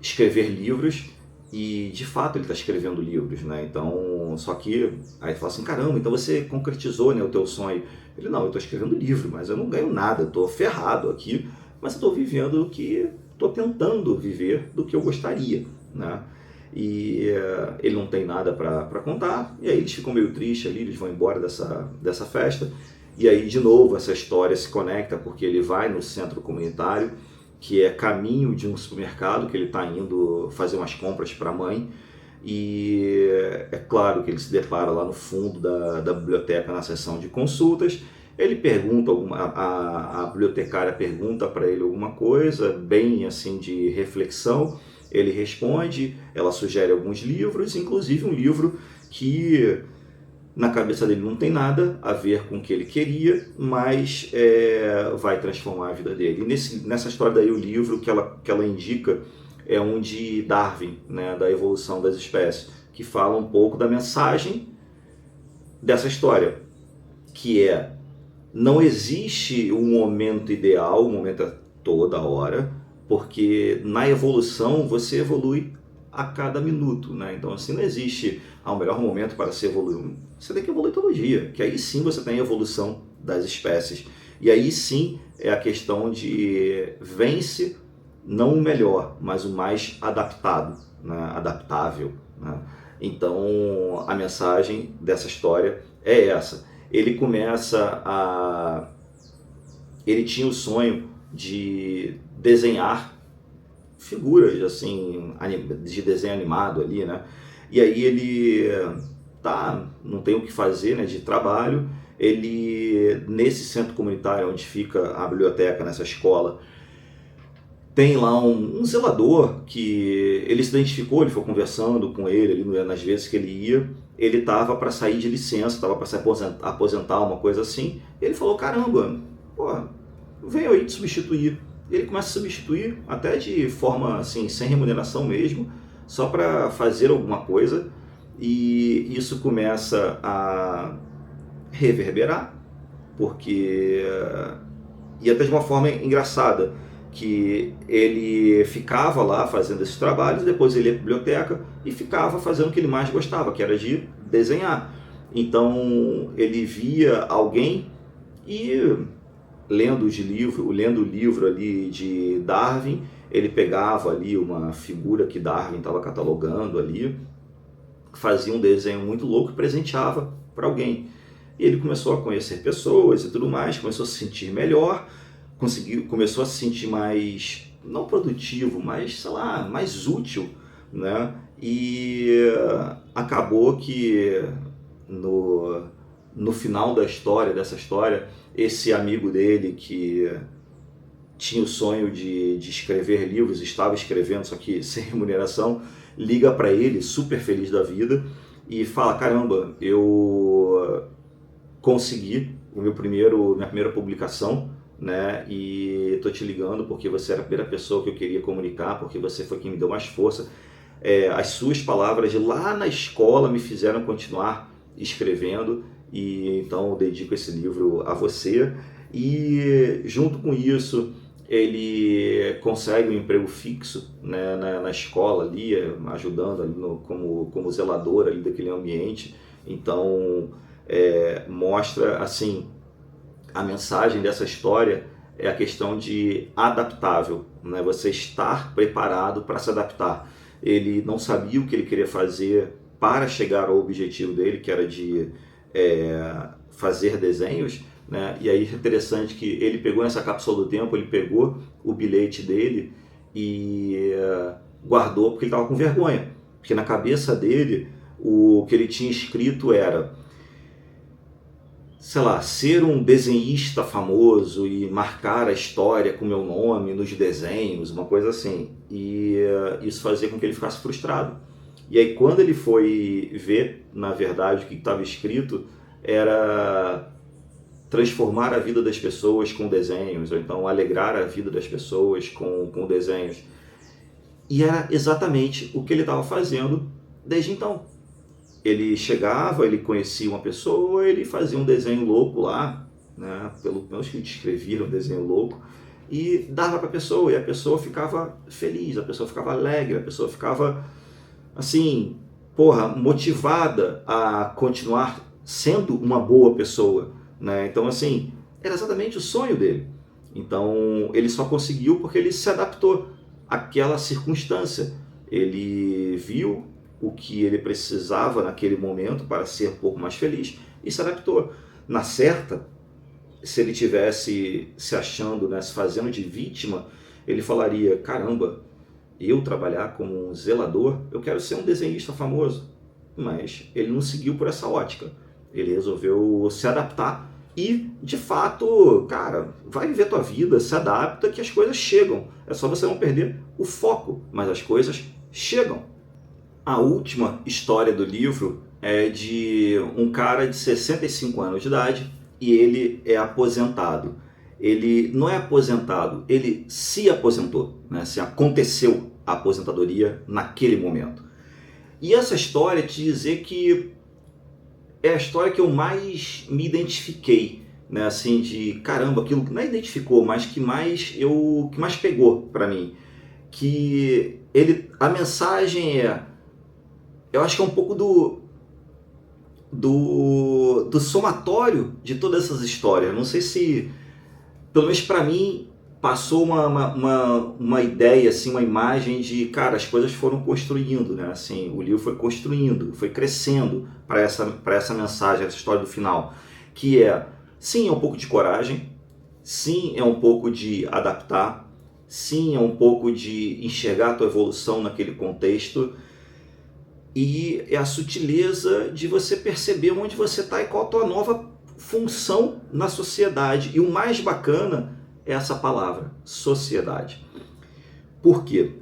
S1: escrever livros e de fato ele está escrevendo livros, né? Então, só que aí ele fala assim, caramba, então você concretizou, né, o teu sonho. Ele, não, eu estou escrevendo livro, mas eu não ganho nada, eu estou ferrado aqui, mas eu estou vivendo o que estou tentando viver do que eu gostaria, né? E ele não tem nada para contar, e aí eles ficam meio tristes ali, eles vão embora dessa festa, e aí de novo essa história se conecta, porque ele vai no centro comunitário, que é caminho de um supermercado, que ele está indo fazer umas compras para a mãe, e é claro que ele se depara lá no fundo da biblioteca, na seção de consultas. Ele pergunta, a bibliotecária pergunta para ele alguma coisa, bem assim de reflexão, ele responde, ela sugere alguns livros, inclusive um livro que na cabeça dele não tem nada a ver com o que ele queria, mas vai transformar a vida dele. E nessa história daí, o livro que ela indica é um de Darwin, né, da evolução das espécies, que fala um pouco da mensagem dessa história, que é, não existe um momento ideal, o momento é toda hora, porque na evolução você evolui a cada minuto, né? Então assim, não existe o melhor momento para se evoluir. Você tem que evoluir todo dia, que aí sim você tem a evolução das espécies. E aí sim é a questão de vence não o melhor, mas o mais adaptado, né? Adaptável, né? Então a mensagem dessa história é essa. Ele tinha o sonho de desenhar figuras assim de desenho animado ali, né? E aí ele não tem o que fazer, né, de trabalho. Ele, nesse centro comunitário onde fica a biblioteca, nessa escola, tem lá um zelador que ele se identificou, ele foi conversando com ele nas vezes que ele ia. Ele estava para sair de licença, estava para se aposentar, uma coisa assim. Ele falou, caramba, pô, venho aí te substituir. E ele começa a substituir, até de forma assim, sem remuneração mesmo, só para fazer alguma coisa. E isso começa a reverberar, porque... E até de uma forma engraçada, que ele ficava lá fazendo esses trabalhos, depois ele ia para a biblioteca e ficava fazendo o que ele mais gostava, que era de desenhar. Então ele via alguém e lendo o livro ali de Darwin, ele pegava ali uma figura que Darwin estava catalogando ali, fazia um desenho muito louco e presenteava para alguém. E ele começou a conhecer pessoas e tudo mais, começou a se sentir melhor, começou a se sentir mais, não produtivo, mas, sei lá, mais útil, né? E acabou que no final dessa história, esse amigo dele que tinha o sonho de escrever livros, estava escrevendo, só que sem remuneração, liga para ele, super feliz da vida, e fala, caramba, eu consegui minha primeira publicação, né? E tô te ligando porque você era a primeira pessoa que eu queria comunicar, porque você foi quem me deu mais força. As suas palavras de lá na escola me fizeram continuar escrevendo, e então eu dedico esse livro a você. E junto com isso ele consegue um emprego fixo, né, na escola ali, ajudando ali como zelador ali daquele ambiente. Então mostra assim, a mensagem dessa história é a questão de adaptável, né? Você estar preparado para se adaptar. Ele não sabia o que ele queria fazer para chegar ao objetivo dele, que era de fazer desenhos, né? E aí é interessante que ele pegou nessa cápsula do tempo, ele pegou o bilhete dele e guardou porque ele estava com vergonha, porque na cabeça dele o que ele tinha escrito era, sei lá, ser um desenhista famoso e marcar a história com meu nome nos desenhos, uma coisa assim. E isso fazia com que ele ficasse frustrado. E aí quando ele foi ver, na verdade, o que estava escrito era transformar a vida das pessoas com desenhos, ou então alegrar a vida das pessoas com desenhos. E era exatamente o que ele estava fazendo desde então. Ele chegava, ele conhecia uma pessoa, ele fazia um desenho louco lá, né? Pelo menos que descrevia um desenho louco, e dava para a pessoa, e a pessoa ficava feliz, a pessoa ficava alegre, a pessoa ficava assim, motivada a continuar sendo uma boa pessoa, né? Então assim, era exatamente o sonho dele. Então ele só conseguiu porque ele se adaptou àquela circunstância. Ele viu o que ele precisava naquele momento para ser um pouco mais feliz e se adaptou. Na certa, se ele tivesse se achando, né, se fazendo de vítima, ele falaria, caramba, eu trabalhar como um zelador, eu quero ser um desenhista famoso. Mas ele não seguiu por essa ótica. Ele resolveu se adaptar e, de fato, cara, vai viver tua vida, se adapta que as coisas chegam. É só você não perder o foco, mas as coisas chegam. A última história do livro é de um cara de 65 anos de idade e ele é aposentado. Ele não é aposentado, ele se aposentou, né? Assim, aconteceu a aposentadoria naquele momento. E essa história, te dizer que é a história que eu mais me identifiquei, né? Assim, de caramba, aquilo que não identificou, mas que mais pegou para mim. Que a mensagem eu acho que é um pouco do somatório de todas essas histórias. Não sei se, pelo menos para mim, passou uma ideia, assim, uma imagem de, cara, as coisas foram construindo, né? Assim, o livro foi construindo, foi crescendo para essa mensagem, essa história do final. Que sim, é um pouco de coragem, sim, é um pouco de adaptar, sim, é um pouco de enxergar a tua evolução naquele contexto, e é a sutileza de você perceber onde você está e qual a tua nova função na sociedade. E o mais bacana é essa palavra, sociedade. Por quê?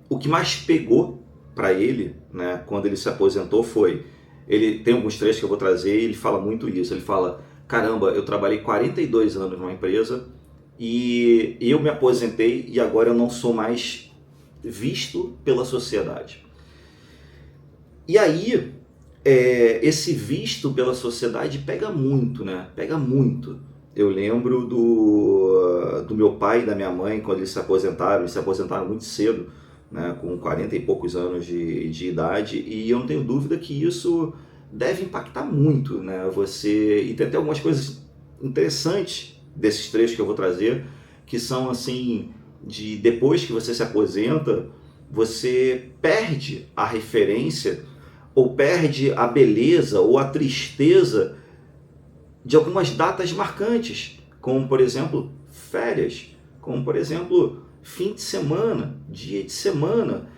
S1: O que mais pegou para ele, né, quando ele se aposentou foi, ele tem alguns trechos que eu vou trazer e ele fala muito isso. Ele fala, caramba, eu trabalhei 42 anos numa empresa e eu me aposentei e agora eu não sou mais visto pela sociedade. E aí, esse visto pela sociedade pega muito, né? Pega muito. Eu lembro do meu pai e da minha mãe, quando eles se aposentaram muito cedo, né? Com 40 e poucos anos de idade, e eu não tenho dúvida que isso deve impactar muito, né? E tem até algumas coisas interessantes desses trechos que eu vou trazer, que são assim, depois que você se aposenta, você perde a referência ou perde a beleza ou a tristeza de algumas datas marcantes, como por exemplo férias, como por exemplo fim de semana, dia de semana.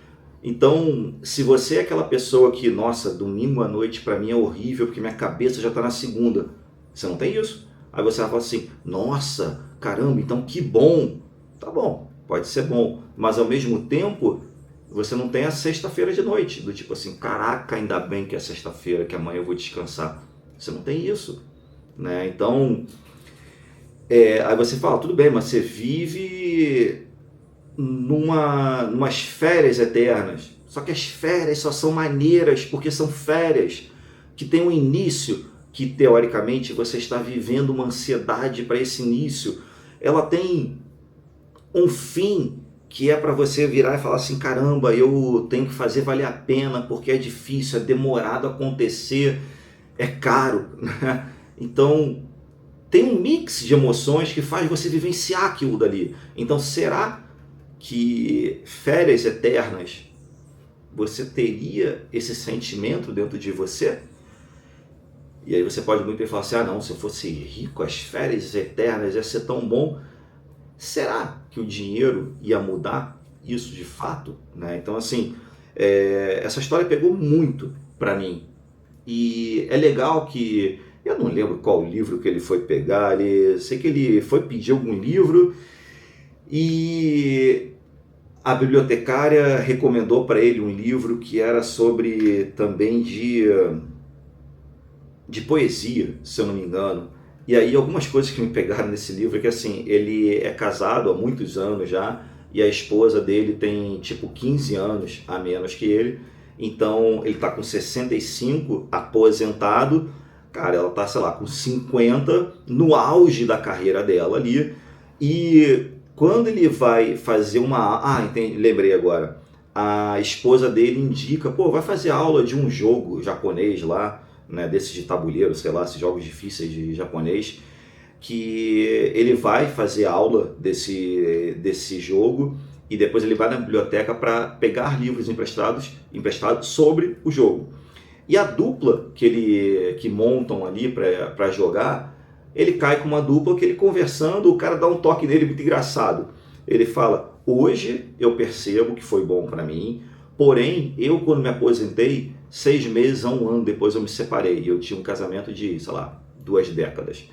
S1: Então, se você é aquela pessoa que, nossa, domingo à noite para mim é horrível porque minha cabeça já está na segunda, você não tem isso. Aí você vai falar assim, nossa, caramba, então que bom. Tá bom, pode ser bom, mas ao mesmo tempo você não tem a sexta-feira de noite, do tipo assim, caraca, ainda bem que é sexta-feira, que amanhã eu vou descansar. Você não tem isso, né? Então, aí você fala, tudo bem, mas você vive numas férias eternas. Só que as férias só são maneiras porque são férias que tem um início, que teoricamente você está vivendo uma ansiedade para esse início. Ela tem um fim que é para você virar e falar assim, caramba, eu tenho que fazer valer a pena porque é difícil, é demorado acontecer, é caro, né? Então tem um mix de emoções que faz você vivenciar aquilo dali. Então será que férias eternas você teria esse sentimento dentro de você? E aí você pode muito bem falar assim, não, se eu fosse rico, as férias eternas ia ser tão bom. Será que o dinheiro ia mudar isso de fato? Né? Então assim, essa história pegou muito para mim. E é legal que, eu não lembro qual livro que ele foi pegar, sei que ele foi pedir algum livro e a bibliotecária recomendou para ele um livro que era sobre também de poesia, se eu não me engano. E aí algumas coisas que me pegaram nesse livro é que assim, ele é casado há muitos anos já e a esposa dele tem tipo 15 anos a menos que ele. Então ele tá com 65, aposentado. Cara, ela tá, sei lá, com 50, no auge da carreira dela ali. E quando ele vai fazer uma... entendi, lembrei agora. A esposa dele indica, vai fazer aula de um jogo japonês lá, né, desses de tabuleiro, sei lá, esses jogos difíceis de japonês, que ele vai fazer aula desse jogo e depois ele vai na biblioteca para pegar livros emprestados sobre o jogo. E a dupla que montam ali para jogar, ele cai com uma dupla que ele conversando, o cara dá um toque nele muito engraçado. Ele fala, hoje eu percebo que foi bom para mim, porém, eu quando me aposentei, 6 meses a 1 ano depois eu me separei. E eu tinha um casamento de, sei lá, 2 décadas.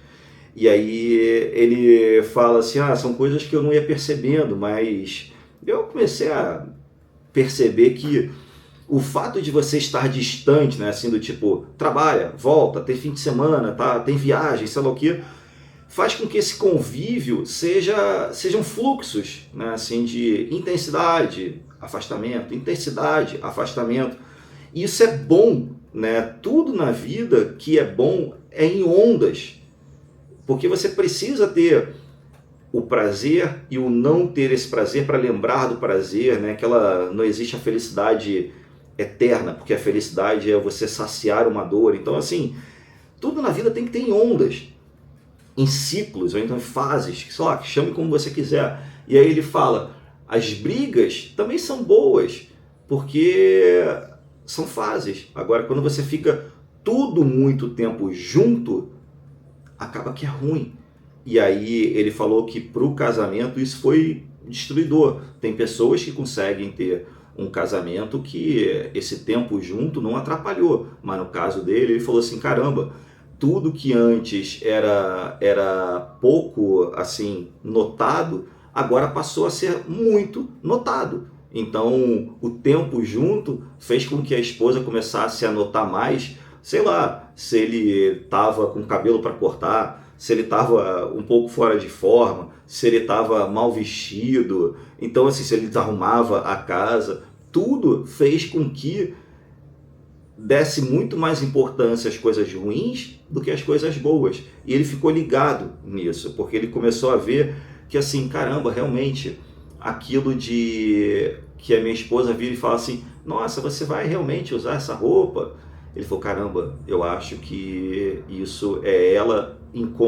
S1: E aí ele fala assim, são coisas que eu não ia percebendo, mas eu comecei a perceber que o fato de você estar distante, né, assim, do tipo, trabalha, volta, tem fim de semana, tá, tem viagem, sei lá o que, faz com que esse convívio sejam fluxos, né, assim, de intensidade, afastamento, intensidade, afastamento. E isso é bom, né? Tudo na vida que é bom é em ondas, porque você precisa ter o prazer e o não ter esse prazer para lembrar do prazer, né? Que não existe a felicidade eterna, porque a felicidade é você saciar uma dor. Então, assim, tudo na vida tem que ter em ondas, em ciclos, ou então em fases, sei lá, chame como você quiser. E aí ele fala, as brigas também são boas, porque são fases. Agora, quando você fica tudo muito tempo junto, acaba que é ruim. E aí ele falou que para o casamento isso foi destruidor. Tem pessoas que conseguem ter um casamento que esse tempo junto não atrapalhou. Mas no caso dele, ele falou assim, caramba, tudo que antes era pouco assim notado, agora passou a ser muito notado. Então o tempo junto fez com que a esposa começasse a notar mais, sei lá, se ele estava com o cabelo para cortar, se ele estava um pouco fora de forma, se ele estava mal vestido, então assim, se ele desarrumava a casa, tudo fez com que desse muito mais importância às coisas ruins do que às coisas boas. E ele ficou ligado nisso, porque ele começou a ver que assim, caramba, realmente, aquilo de que a minha esposa vira e fala assim, nossa, você vai realmente usar essa roupa? Ele falou, caramba, eu acho que isso é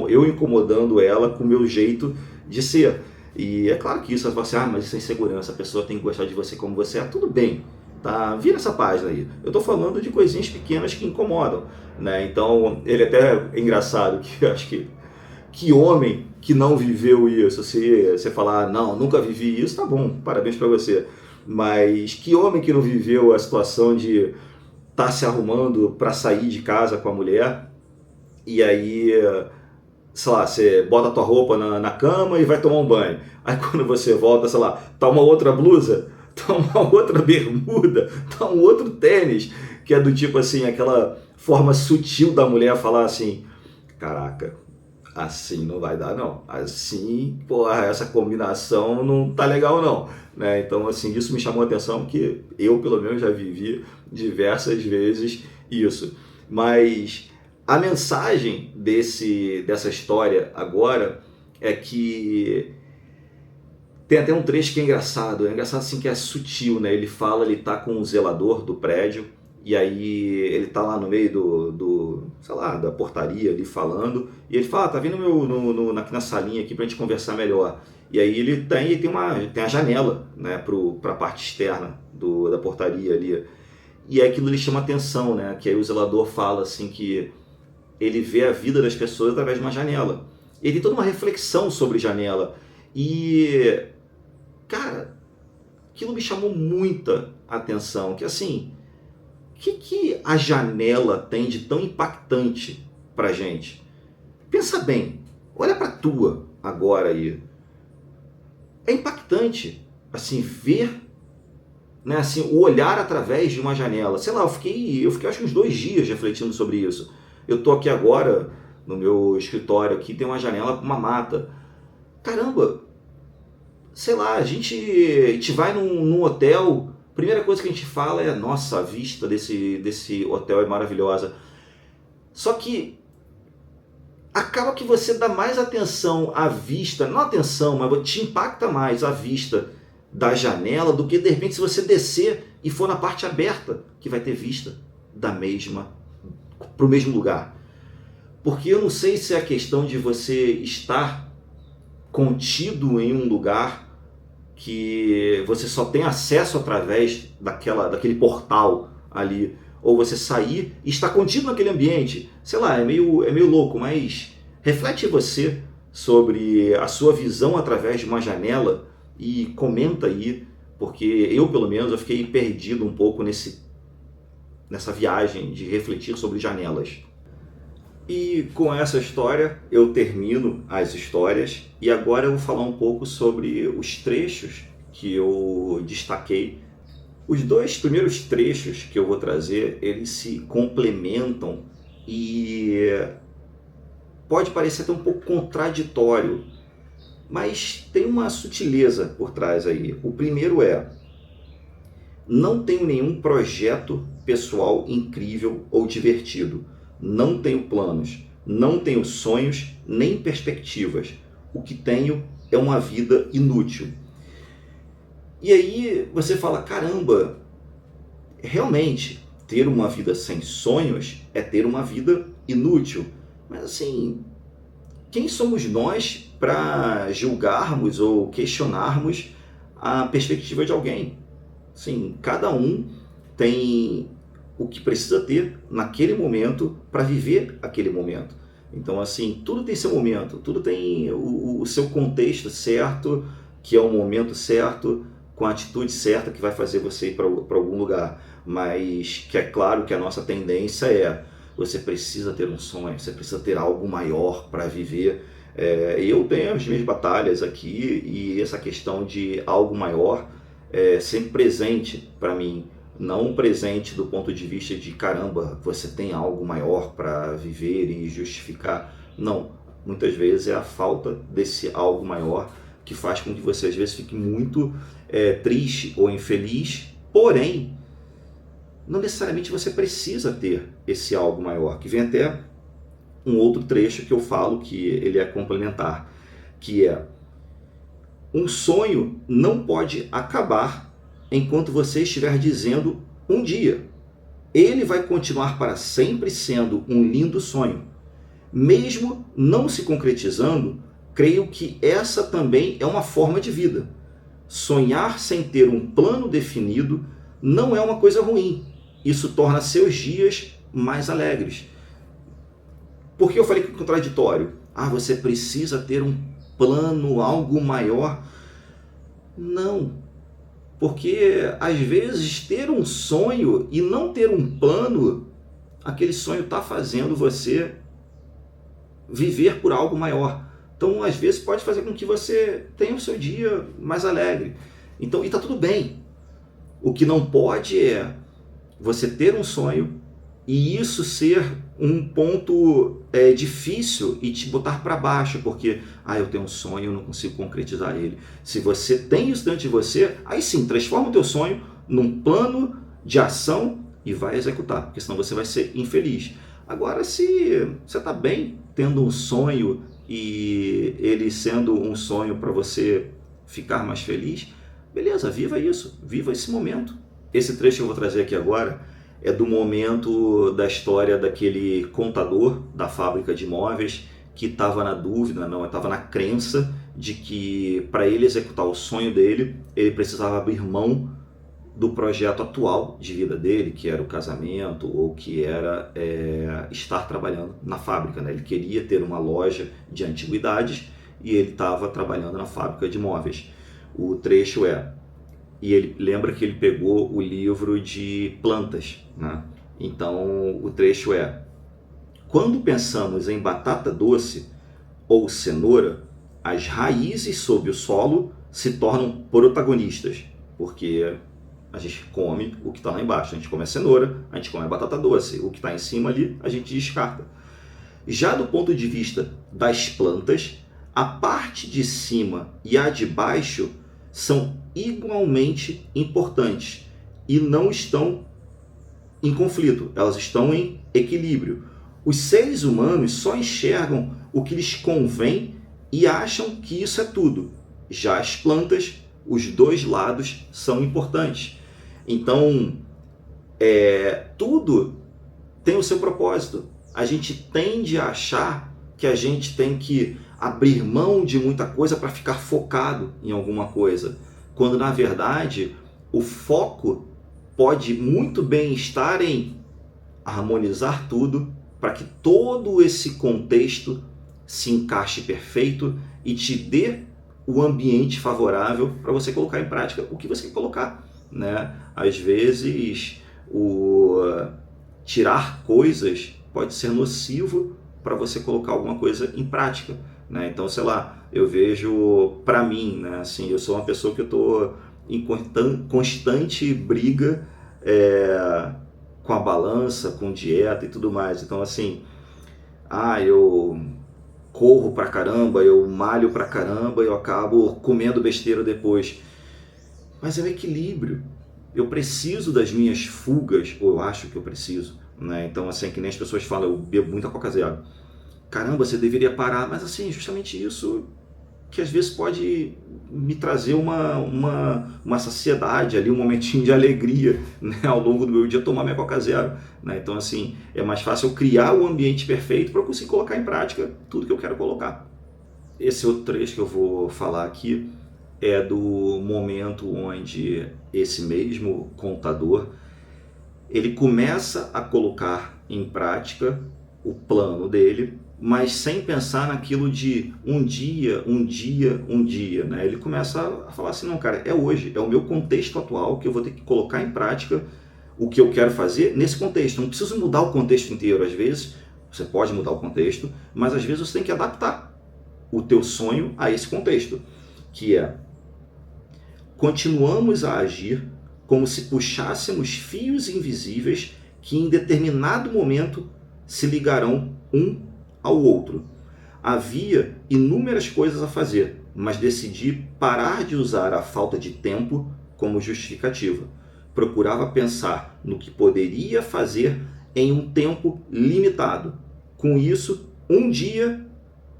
S1: eu incomodando ela com o meu jeito de ser. E é claro que isso, você fala assim, mas isso é insegurança, a pessoa tem que gostar de você como você é, tudo bem. Tá? Vira essa página aí. Eu estou falando de coisinhas pequenas que incomodam, né? Então, ele até é engraçado, que eu acho que homem que não viveu isso, se você falar, não, nunca vivi isso, tá bom, parabéns para você. Mas que homem que não viveu a situação de estar se arrumando para sair de casa com a mulher e aí sei lá, você bota a tua roupa na cama e vai tomar um banho. Aí quando você volta, sei lá, tá uma outra blusa, tá uma outra bermuda, tá um outro tênis, que é do tipo assim, aquela forma sutil da mulher falar assim, caraca, assim não vai dar não, assim, porra, essa combinação não tá legal não, né? Então assim, isso me chamou a atenção, que eu pelo menos já vivi diversas vezes isso. Mas a mensagem dessa história agora é que tem até um trecho que é engraçado assim, que é sutil, né? Ele fala, ele tá com o zelador do prédio, e aí ele tá lá no meio sei lá, da portaria ali falando, e ele fala, tá vindo aqui na salinha aqui pra gente conversar melhor. E aí ele tem a janela, né, pra parte externa da portaria ali. E é aquilo que lhe chama atenção, né? Que aí o zelador fala assim que ele vê a vida das pessoas através de uma janela. Ele tem toda uma reflexão sobre janela. E, cara, aquilo me chamou muita atenção. Que assim, o que a janela tem de tão impactante pra gente? Pensa bem, olha pra tua agora aí. É impactante, assim, ver, né, assim, o olhar através de uma janela. Sei lá, eu fiquei acho que uns 2 dias refletindo sobre isso. Eu tô aqui agora, no meu escritório aqui, tem uma janela com uma mata. Caramba, sei lá, a gente vai num hotel, primeira coisa que a gente fala é, nossa, a vista desse hotel é maravilhosa. Só que acaba que você dá mais atenção à vista, não atenção, mas te impacta mais a vista da janela do que de repente se você descer e for na parte aberta, que vai ter vista para o mesmo lugar. Porque eu não sei se é a questão de você estar contido em um lugar que você só tem acesso através daquele portal ali, ou você sair e estar contido naquele ambiente. Sei lá, é meio louco, mas reflete você sobre a sua visão através de uma janela e comenta aí, porque eu, pelo menos, eu fiquei perdido um pouco nessa viagem de refletir sobre janelas. E com essa história eu termino as histórias e agora eu vou falar um pouco sobre os trechos que eu destaquei. Os 2 primeiros trechos que eu vou trazer, eles se complementam e pode parecer até um pouco contraditório, mas tem uma sutileza por trás aí. O primeiro é: não tenho nenhum projeto pessoal incrível ou divertido. Não tenho planos, não tenho sonhos nem perspectivas. O que tenho é uma vida inútil. E aí você fala, caramba, realmente ter uma vida sem sonhos é ter uma vida inútil. Mas assim, quem somos nós para julgarmos ou questionarmos a perspectiva de alguém? Sim, cada um tem o que precisa ter naquele momento para viver aquele momento. Então, assim, tudo tem seu momento, tudo tem o seu contexto certo, que é o momento certo, com a atitude certa que vai fazer você ir para algum lugar. Mas que é claro que a nossa tendência é, você precisa ter um sonho, você precisa ter algo maior para viver. Eu tenho as minhas batalhas aqui e essa questão de algo maior é sempre presente para mim. Não presente do ponto de vista de caramba, você tem algo maior para viver e justificar. Não, muitas vezes é a falta desse algo maior que faz com que você às vezes fique muito triste ou infeliz, porém, não necessariamente você precisa ter esse algo maior, que vem até um outro trecho que eu falo que ele é complementar, que é: um sonho não pode acabar enquanto você estiver dizendo um dia. Ele vai continuar para sempre sendo um lindo sonho. Mesmo não se concretizando, creio que essa também é uma forma de vida. Sonhar sem ter um plano definido não é uma coisa ruim. Isso torna seus dias mais alegres. Por que eu falei que é contraditório? Você precisa ter um plano, algo maior. Não. Porque às vezes ter um sonho e não ter um plano, aquele sonho está fazendo você viver por algo maior. Então, às vezes, pode fazer com que você tenha o seu dia mais alegre. Então, e tá tudo bem. O que não pode é você ter um sonho e isso ser um ponto difícil e te botar para baixo, porque eu tenho um sonho, eu não consigo concretizar ele. Se você tem isso dentro de você, aí sim, transforma o teu sonho num plano de ação e vai executar, porque senão você vai ser infeliz. Agora, se você está bem tendo um sonho e ele sendo um sonho para você ficar mais feliz, beleza, viva isso, viva esse momento. Esse trecho que eu vou trazer aqui agora é do momento da história daquele contador da fábrica de imóveis que estava na dúvida, estava na crença de que para ele executar o sonho dele, ele precisava abrir mão do projeto atual de vida dele, que era o casamento ou que era estar trabalhando na fábrica. Ele queria ter uma loja de antiguidades e ele estava trabalhando na fábrica de imóveis. O trecho e ele lembra que ele pegou o livro de plantas, Então o trecho quando pensamos em batata doce ou cenoura, as raízes sob o solo se tornam protagonistas, porque a gente come o que está lá embaixo, a gente come a cenoura, a gente come a batata doce, o que está em cima ali a gente descarta. Já do ponto de vista das plantas, a parte de cima e a de baixo são igualmente importantes e não estão em conflito, elas estão em equilíbrio. Os seres humanos só enxergam o que lhes convém e acham que isso é tudo. Já as plantas, os dois lados são importantes. Então, tudo tem o seu propósito. A gente tende a achar que a gente tem que abrir mão de muita coisa para ficar focado em alguma coisa, quando na verdade o foco pode muito bem estar em harmonizar tudo para que todo esse contexto se encaixe perfeito e te dê o ambiente favorável para você colocar em prática o que você quer colocar, Às vezes tirar coisas pode ser nocivo para você colocar alguma coisa em prática, Então, sei lá, eu vejo para mim, assim, eu sou uma pessoa que eu estou em constante briga com a balança, com dieta e tudo mais. Então, assim, eu corro pra caramba, eu malho pra caramba, eu acabo comendo besteira depois. Mas é o equilíbrio. Eu preciso das minhas fugas, ou eu acho que eu preciso, Então, assim, que nem as pessoas falam, eu bebo muita Coca Zero. Caramba, você deveria parar. Mas, assim, justamente isso que às vezes pode me trazer uma saciedade ali, um momentinho de alegria, ao longo do meu dia, tomar minha Coca Zero, Então, assim, é mais fácil eu criar o ambiente perfeito para eu conseguir colocar em prática tudo que eu quero colocar. Esse outro trecho que eu vou falar aqui é do momento onde esse mesmo contador, ele começa a colocar em prática o plano dele, mas sem pensar naquilo de um dia. Ele começa a falar assim, não, cara, é hoje, é o meu contexto atual que eu vou ter que colocar em prática o que eu quero fazer nesse contexto. Não preciso mudar o contexto inteiro. Às vezes, você pode mudar o contexto, mas às vezes você tem que adaptar o teu sonho a esse contexto, que continuamos a agir como se puxássemos fios invisíveis que em determinado momento se ligarão um ao outro. Havia inúmeras coisas a fazer, mas decidi parar de usar a falta de tempo como justificativa. Procurava pensar no que poderia fazer em um tempo limitado. Com isso, um dia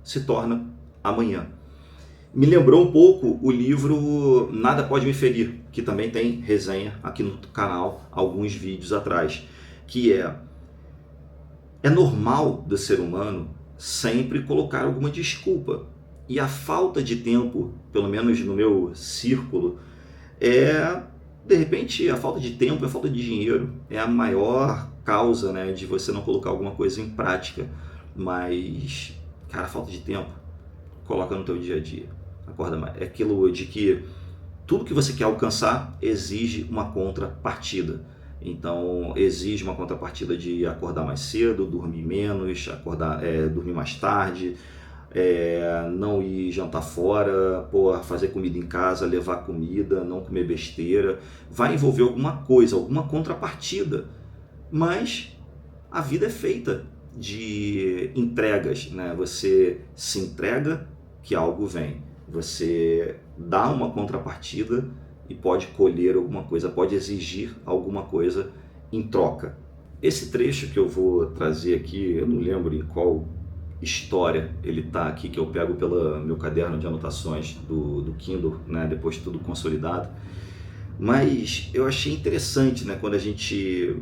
S1: se torna amanhã. Me lembrou um pouco o livro Nada Pode Me Ferir, que também tem resenha aqui no canal, alguns vídeos atrás, que é normal do ser humano sempre colocar alguma desculpa. E a falta de tempo, pelo menos no meu círculo, de repente, a falta de tempo, a falta de dinheiro é a maior causa, de você não colocar alguma coisa em prática. Mas, cara, a falta de tempo, coloca no teu dia a dia. Acorda mais. É aquilo de que tudo que você quer alcançar exige uma contrapartida. Então exige uma contrapartida de acordar mais cedo, dormir menos, dormir mais tarde, não ir jantar fora, fazer comida em casa, levar comida, não comer besteira. Vai envolver alguma coisa, alguma contrapartida. Mas a vida é feita de entregas, né? Você se entrega que algo vem. Você dá uma contrapartida e pode colher alguma coisa, pode exigir alguma coisa em troca. Esse trecho que eu vou trazer aqui, eu não lembro em qual história ele está aqui, que eu pego pelo meu caderno de anotações do Kindle, né, depois de tudo consolidado, mas eu achei interessante, né, quando a gente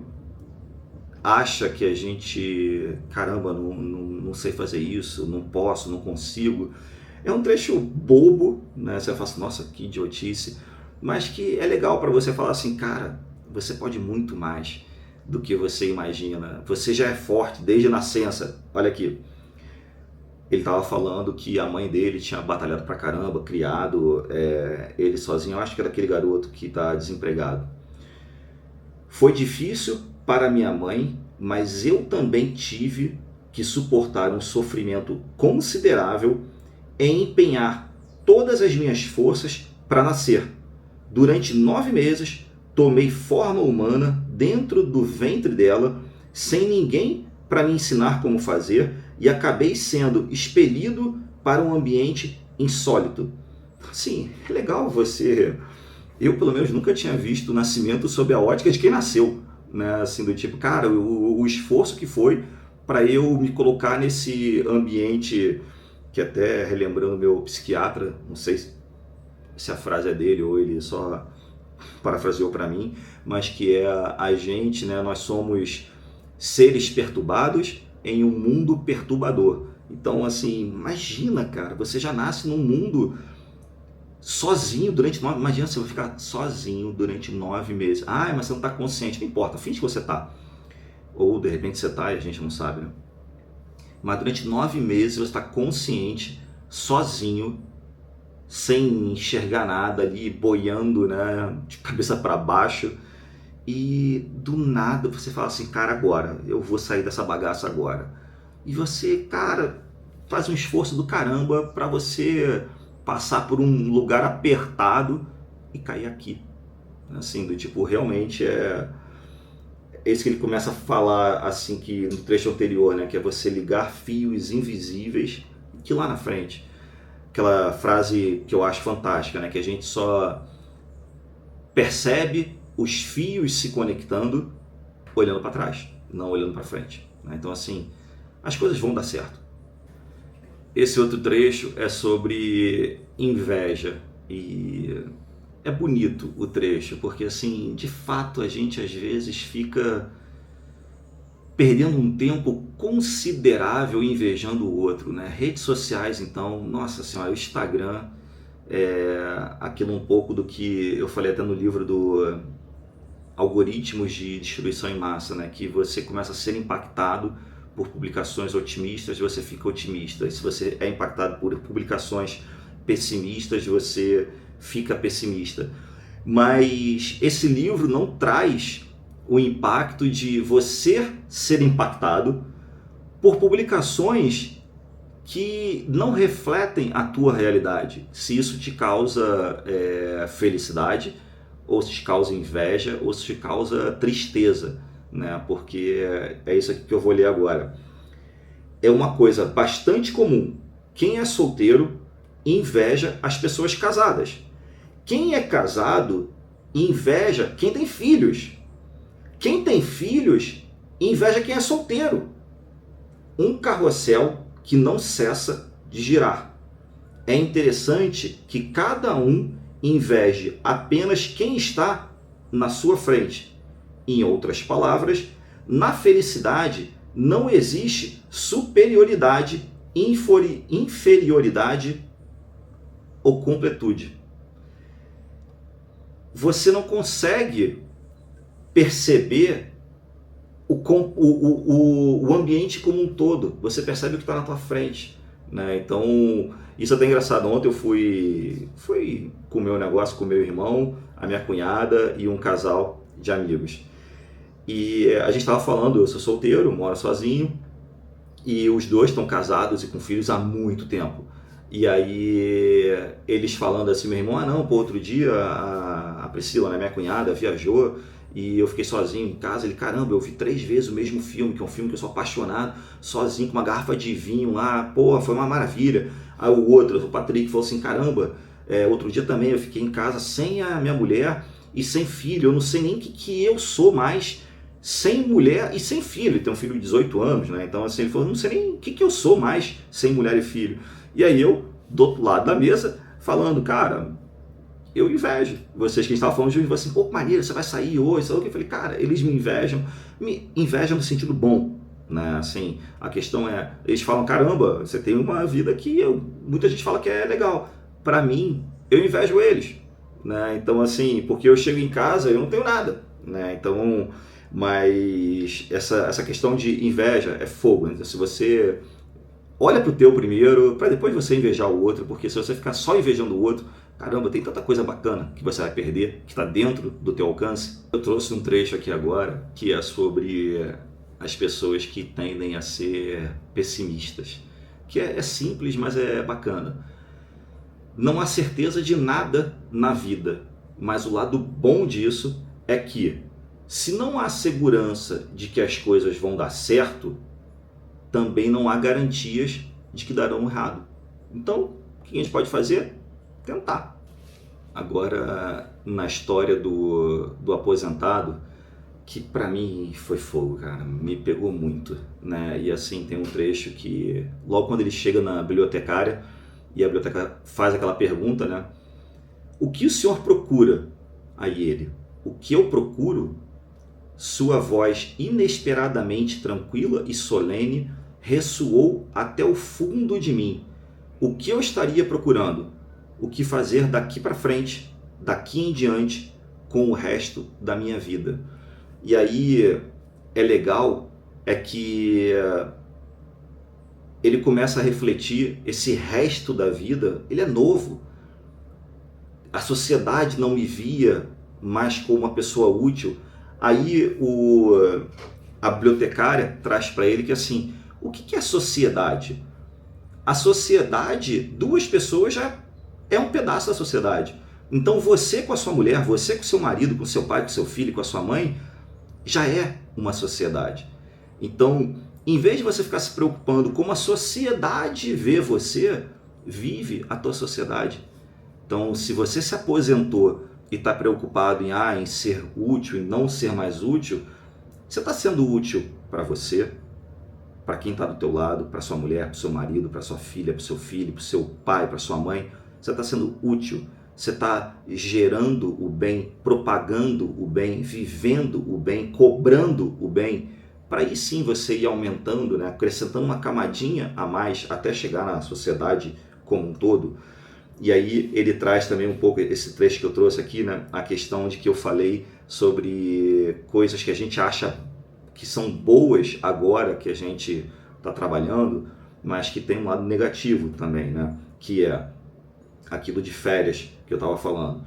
S1: acha que a gente, caramba, não sei fazer isso, não posso, não consigo. É um trecho bobo, né? Você fala assim, nossa, que idiotice, mas que é legal para você falar assim, cara, você pode muito mais do que você imagina. Você já é forte desde a nascença. Olha aqui, ele estava falando que a mãe dele tinha batalhado pra caramba, criado ele sozinho. Eu acho que era aquele garoto que está desempregado. Foi difícil para minha mãe, mas eu também tive que suportar um sofrimento considerável em empenhar todas as minhas forças para nascer. Durante 9 meses, tomei forma humana dentro do ventre dela, sem ninguém para me ensinar como fazer, e acabei sendo expelido para um ambiente insólito. Sim, é legal você... Eu, pelo menos, nunca tinha visto o nascimento sob a ótica de quem nasceu, né? Assim, do tipo, cara, o esforço que foi para eu me colocar nesse ambiente, que até relembrando meu psiquiatra, não sei se a frase é dele ou ele só parafraseou para mim, mas que é a gente, né? Nós somos seres perturbados em um mundo perturbador. Então, assim, imagina, cara, você já nasce num mundo sozinho durante 9... Imagina você vai ficar sozinho durante 9 meses. Ah, mas você não está consciente. Não importa, finge que você está. Ou de repente você está e a gente não sabe, né? Mas durante 9 meses você está consciente, sozinho, sem enxergar nada ali, boiando, né, de cabeça para baixo. E do nada você fala assim, cara, agora, eu vou sair dessa bagaça agora. E você, cara, faz um esforço do caramba para você passar por um lugar apertado e cair aqui. Assim, do tipo, realmente é isso que ele começa a falar, assim, que no trecho anterior, né, que é você ligar fios invisíveis, que lá na frente, aquela frase que eu acho fantástica, né, que a gente só percebe os fios se conectando olhando para trás, não olhando para frente, né? Então, assim, as coisas vão dar certo. Esse outro trecho é sobre inveja e é bonito o trecho, porque assim, de fato a gente às vezes fica perdendo um tempo considerável invejando o outro, né? Redes sociais, então, nossa senhora, o Instagram é aquilo um pouco do que eu falei até no livro do Algoritmos de Distribuição em Massa, né? Que você começa a ser impactado por publicações otimistas, você fica otimista. E se você é impactado por publicações pessimistas, você fica pessimista. Mas esse livro não traz o impacto de você ser impactado por publicações que não refletem a tua realidade. Se isso te causa felicidade, ou se te causa inveja, ou se te causa tristeza, né? Porque é isso aqui que eu vou ler agora. É uma coisa bastante comum. Quem é solteiro inveja as pessoas casadas. Quem é casado inveja quem tem filhos. Quem tem filhos inveja quem é solteiro. Um carrossel que não cessa de girar. É interessante que cada um inveje apenas quem está na sua frente. Em outras palavras, na felicidade não existe superioridade, inferioridade ou completude. Você não consegue perceber o ambiente como um todo. Você percebe o que está na tua frente, né? Então, isso é até engraçado. Ontem eu fui comer um negócio com meu irmão, a minha cunhada e um casal de amigos. E a gente estava falando, eu sou solteiro, moro sozinho, e os dois estão casados e com filhos há muito tempo. E aí eles falando assim, meu irmão, não, pô, outro dia a Priscila, né, minha cunhada, viajou e eu fiquei sozinho em casa. Ele, caramba, eu vi 3 vezes o mesmo filme, que é um filme que eu sou apaixonado, sozinho com uma garrafa de vinho lá, pô, foi uma maravilha. Aí o outro, o Patrick, falou assim, caramba, outro dia também eu fiquei em casa sem a minha mulher e sem filho, eu não sei nem o que eu sou mais sem mulher e sem filho. Ele tem um filho de 18 anos, né? Então assim, ele falou, não sei nem o que eu sou mais sem mulher e filho. E aí eu, do outro lado da mesa, falando, cara, eu invejo vocês que estavam falando de assim, pô, maneiro, você vai sair hoje, sabe o que? Eu falei, cara, eles me invejam no sentido bom, né? Assim, a questão é, eles falam, caramba, você tem uma vida que muita gente fala que é legal. Para mim, eu invejo eles, né? Então assim, porque eu chego em casa e eu não tenho nada, né? Então, mas essa questão de inveja é fogo, né? Se você olha pro teu primeiro, para depois você invejar o outro, porque se você ficar só invejando o outro, caramba, tem tanta coisa bacana que você vai perder, que está dentro do teu alcance. Eu trouxe um trecho aqui agora, que é sobre as pessoas que tendem a ser pessimistas, que é simples, mas é bacana. Não há certeza de nada na vida, mas o lado bom disso é que, se não há segurança de que as coisas vão dar certo, também não há garantias de que darão errado. Então, o que a gente pode fazer? Tentar. Agora, na história do aposentado, que pra mim foi fogo, cara, me pegou muito, né? E assim, tem um trecho que, logo quando ele chega na bibliotecária, e a bibliotecária faz aquela pergunta, né? O que o senhor procura? Aí ele, o que eu procuro? Sua voz inesperadamente tranquila e solene ressoou até o fundo de mim. O que eu estaria procurando? O que fazer daqui para frente, daqui em diante, com o resto da minha vida? E aí é legal, é que ele começa a refletir esse resto da vida, ele é novo. A sociedade não me via mais como uma pessoa útil. Aí a bibliotecária traz para ele que assim, o que é sociedade? A sociedade, 2 pessoas já é um pedaço da sociedade. Então você com a sua mulher, você com o seu marido, com o seu pai, com o seu filho, com a sua mãe, já é uma sociedade. Então, em vez de você ficar se preocupando como a sociedade vê você, vive a tua sociedade. Então, se você se aposentou e está preocupado em ser útil e não ser mais útil, você está sendo útil para você, para quem está do teu lado, para sua mulher, para o seu marido, para sua filha, para o seu filho, para o seu pai, para sua mãe. Você está sendo útil, você está gerando o bem, propagando o bem, vivendo o bem, cobrando o bem, para aí sim você ir aumentando, né? Acrescentando uma camadinha a mais até chegar na sociedade como um todo. E aí ele traz também um pouco esse trecho que eu trouxe aqui, né? A questão de que eu falei sobre coisas que a gente acha que são boas agora que a gente está trabalhando, mas que tem um lado negativo também, né? Que é aquilo de férias que eu estava falando.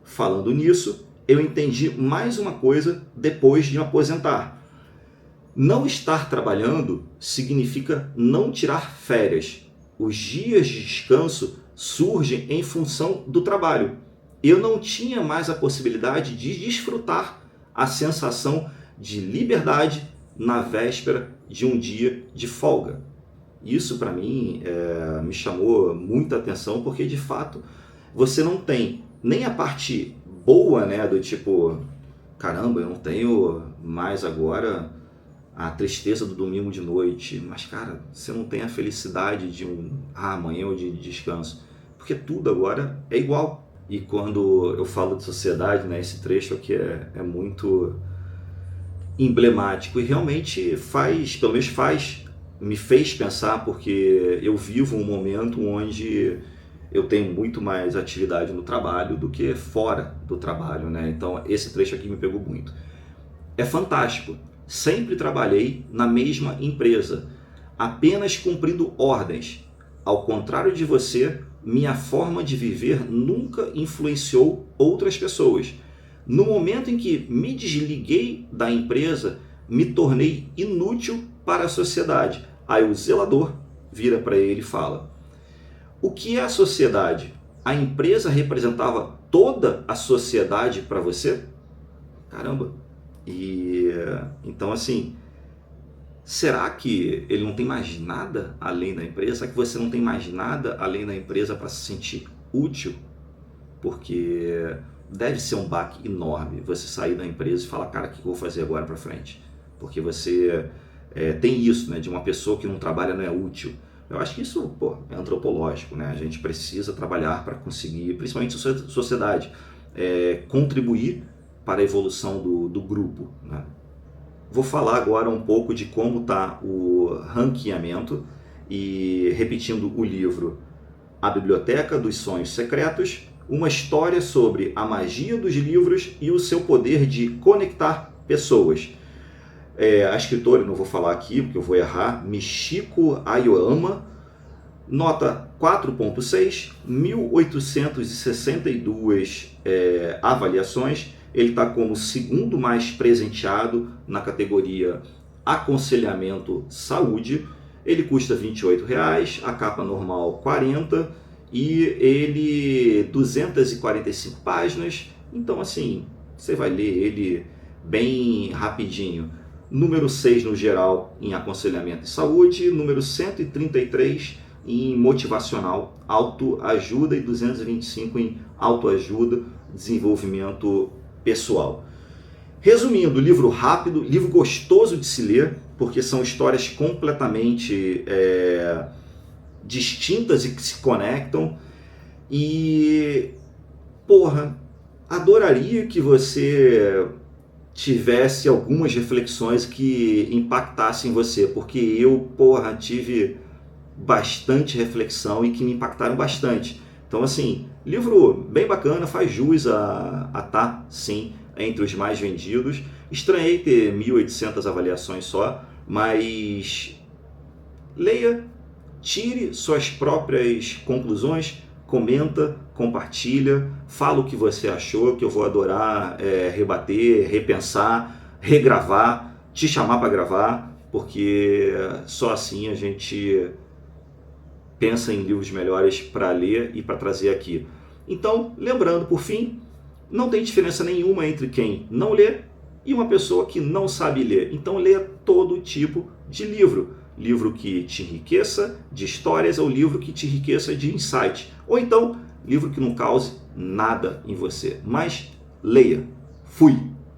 S1: Falando nisso, eu entendi mais uma coisa depois de me aposentar. Não estar trabalhando significa não tirar férias. Os dias de descanso surgem em função do trabalho. Eu não tinha mais a possibilidade de desfrutar a sensação de liberdade na véspera de um dia de folga. Isso para mim me chamou muita atenção, porque de fato você não tem nem a parte boa, né, do tipo, caramba, eu não tenho mais agora a tristeza do domingo de noite, mas cara, você não tem a felicidade de amanhã ou de descanso, porque tudo agora é igual. E quando eu falo de sociedade, né, esse trecho aqui é muito emblemático e realmente faz, pelo menos me fez pensar, porque eu vivo um momento onde eu tenho muito mais atividade no trabalho do que fora do trabalho, né? Então esse trecho aqui me pegou muito. É fantástico. Sempre trabalhei na mesma empresa, apenas cumprindo ordens. Ao contrário de você, minha forma de viver nunca influenciou outras pessoas. No momento em que me desliguei da empresa, me tornei inútil para a sociedade. Aí o zelador vira para ele e fala: o que é a sociedade? A empresa representava toda a sociedade para você? Caramba! E então, assim, será que ele não tem mais nada além da empresa? Será que você não tem mais nada além da empresa para se sentir útil? Porque deve ser um baque enorme você sair da empresa e falar: cara, o que eu vou fazer agora para frente? Porque você tem isso, né, de uma pessoa que não trabalha não é útil. Eu acho que isso, é antropológico, né? A gente precisa trabalhar para conseguir, principalmente a sociedade, contribuir para a evolução do grupo, né? Vou falar agora um pouco de como está o ranqueamento e repetindo o livro A Biblioteca dos Sonhos Secretos, uma história sobre a magia dos livros e o seu poder de conectar pessoas. A escritora, não vou falar aqui porque eu vou errar, Michiko Aoyama, nota 4.6, 1862 avaliações. Ele está como o segundo mais presenteado na categoria Aconselhamento Saúde. Ele custa R$ 28,00, a capa normal R$ 40,00 e ele 245 páginas. Então, assim, você vai ler ele bem rapidinho. Número 6 no geral em aconselhamento e saúde, número 133 em motivacional, autoajuda e 225 em autoajuda, desenvolvimento pessoal. Resumindo, livro rápido, livro gostoso de se ler, porque são histórias completamente distintas e que se conectam. E, adoraria que você tivesse algumas reflexões que impactassem você, porque eu, tive bastante reflexão e que me impactaram bastante. Então, assim, livro bem bacana, faz jus a tá, sim, entre os mais vendidos. Estranhei ter 1.800 avaliações só, mas leia, tire suas próprias conclusões, comenta, compartilha, fala o que você achou, que eu vou adorar rebater, repensar, regravar, te chamar para gravar, porque só assim a gente pensa em livros melhores para ler e para trazer aqui. Então, lembrando, por fim, não tem diferença nenhuma entre quem não lê e uma pessoa que não sabe ler. Então, leia todo tipo de livro. Livro que te enriqueça de histórias ou livro que te enriqueça de insight. Ou então, livro que não cause nada em você. Mas leia. Fui!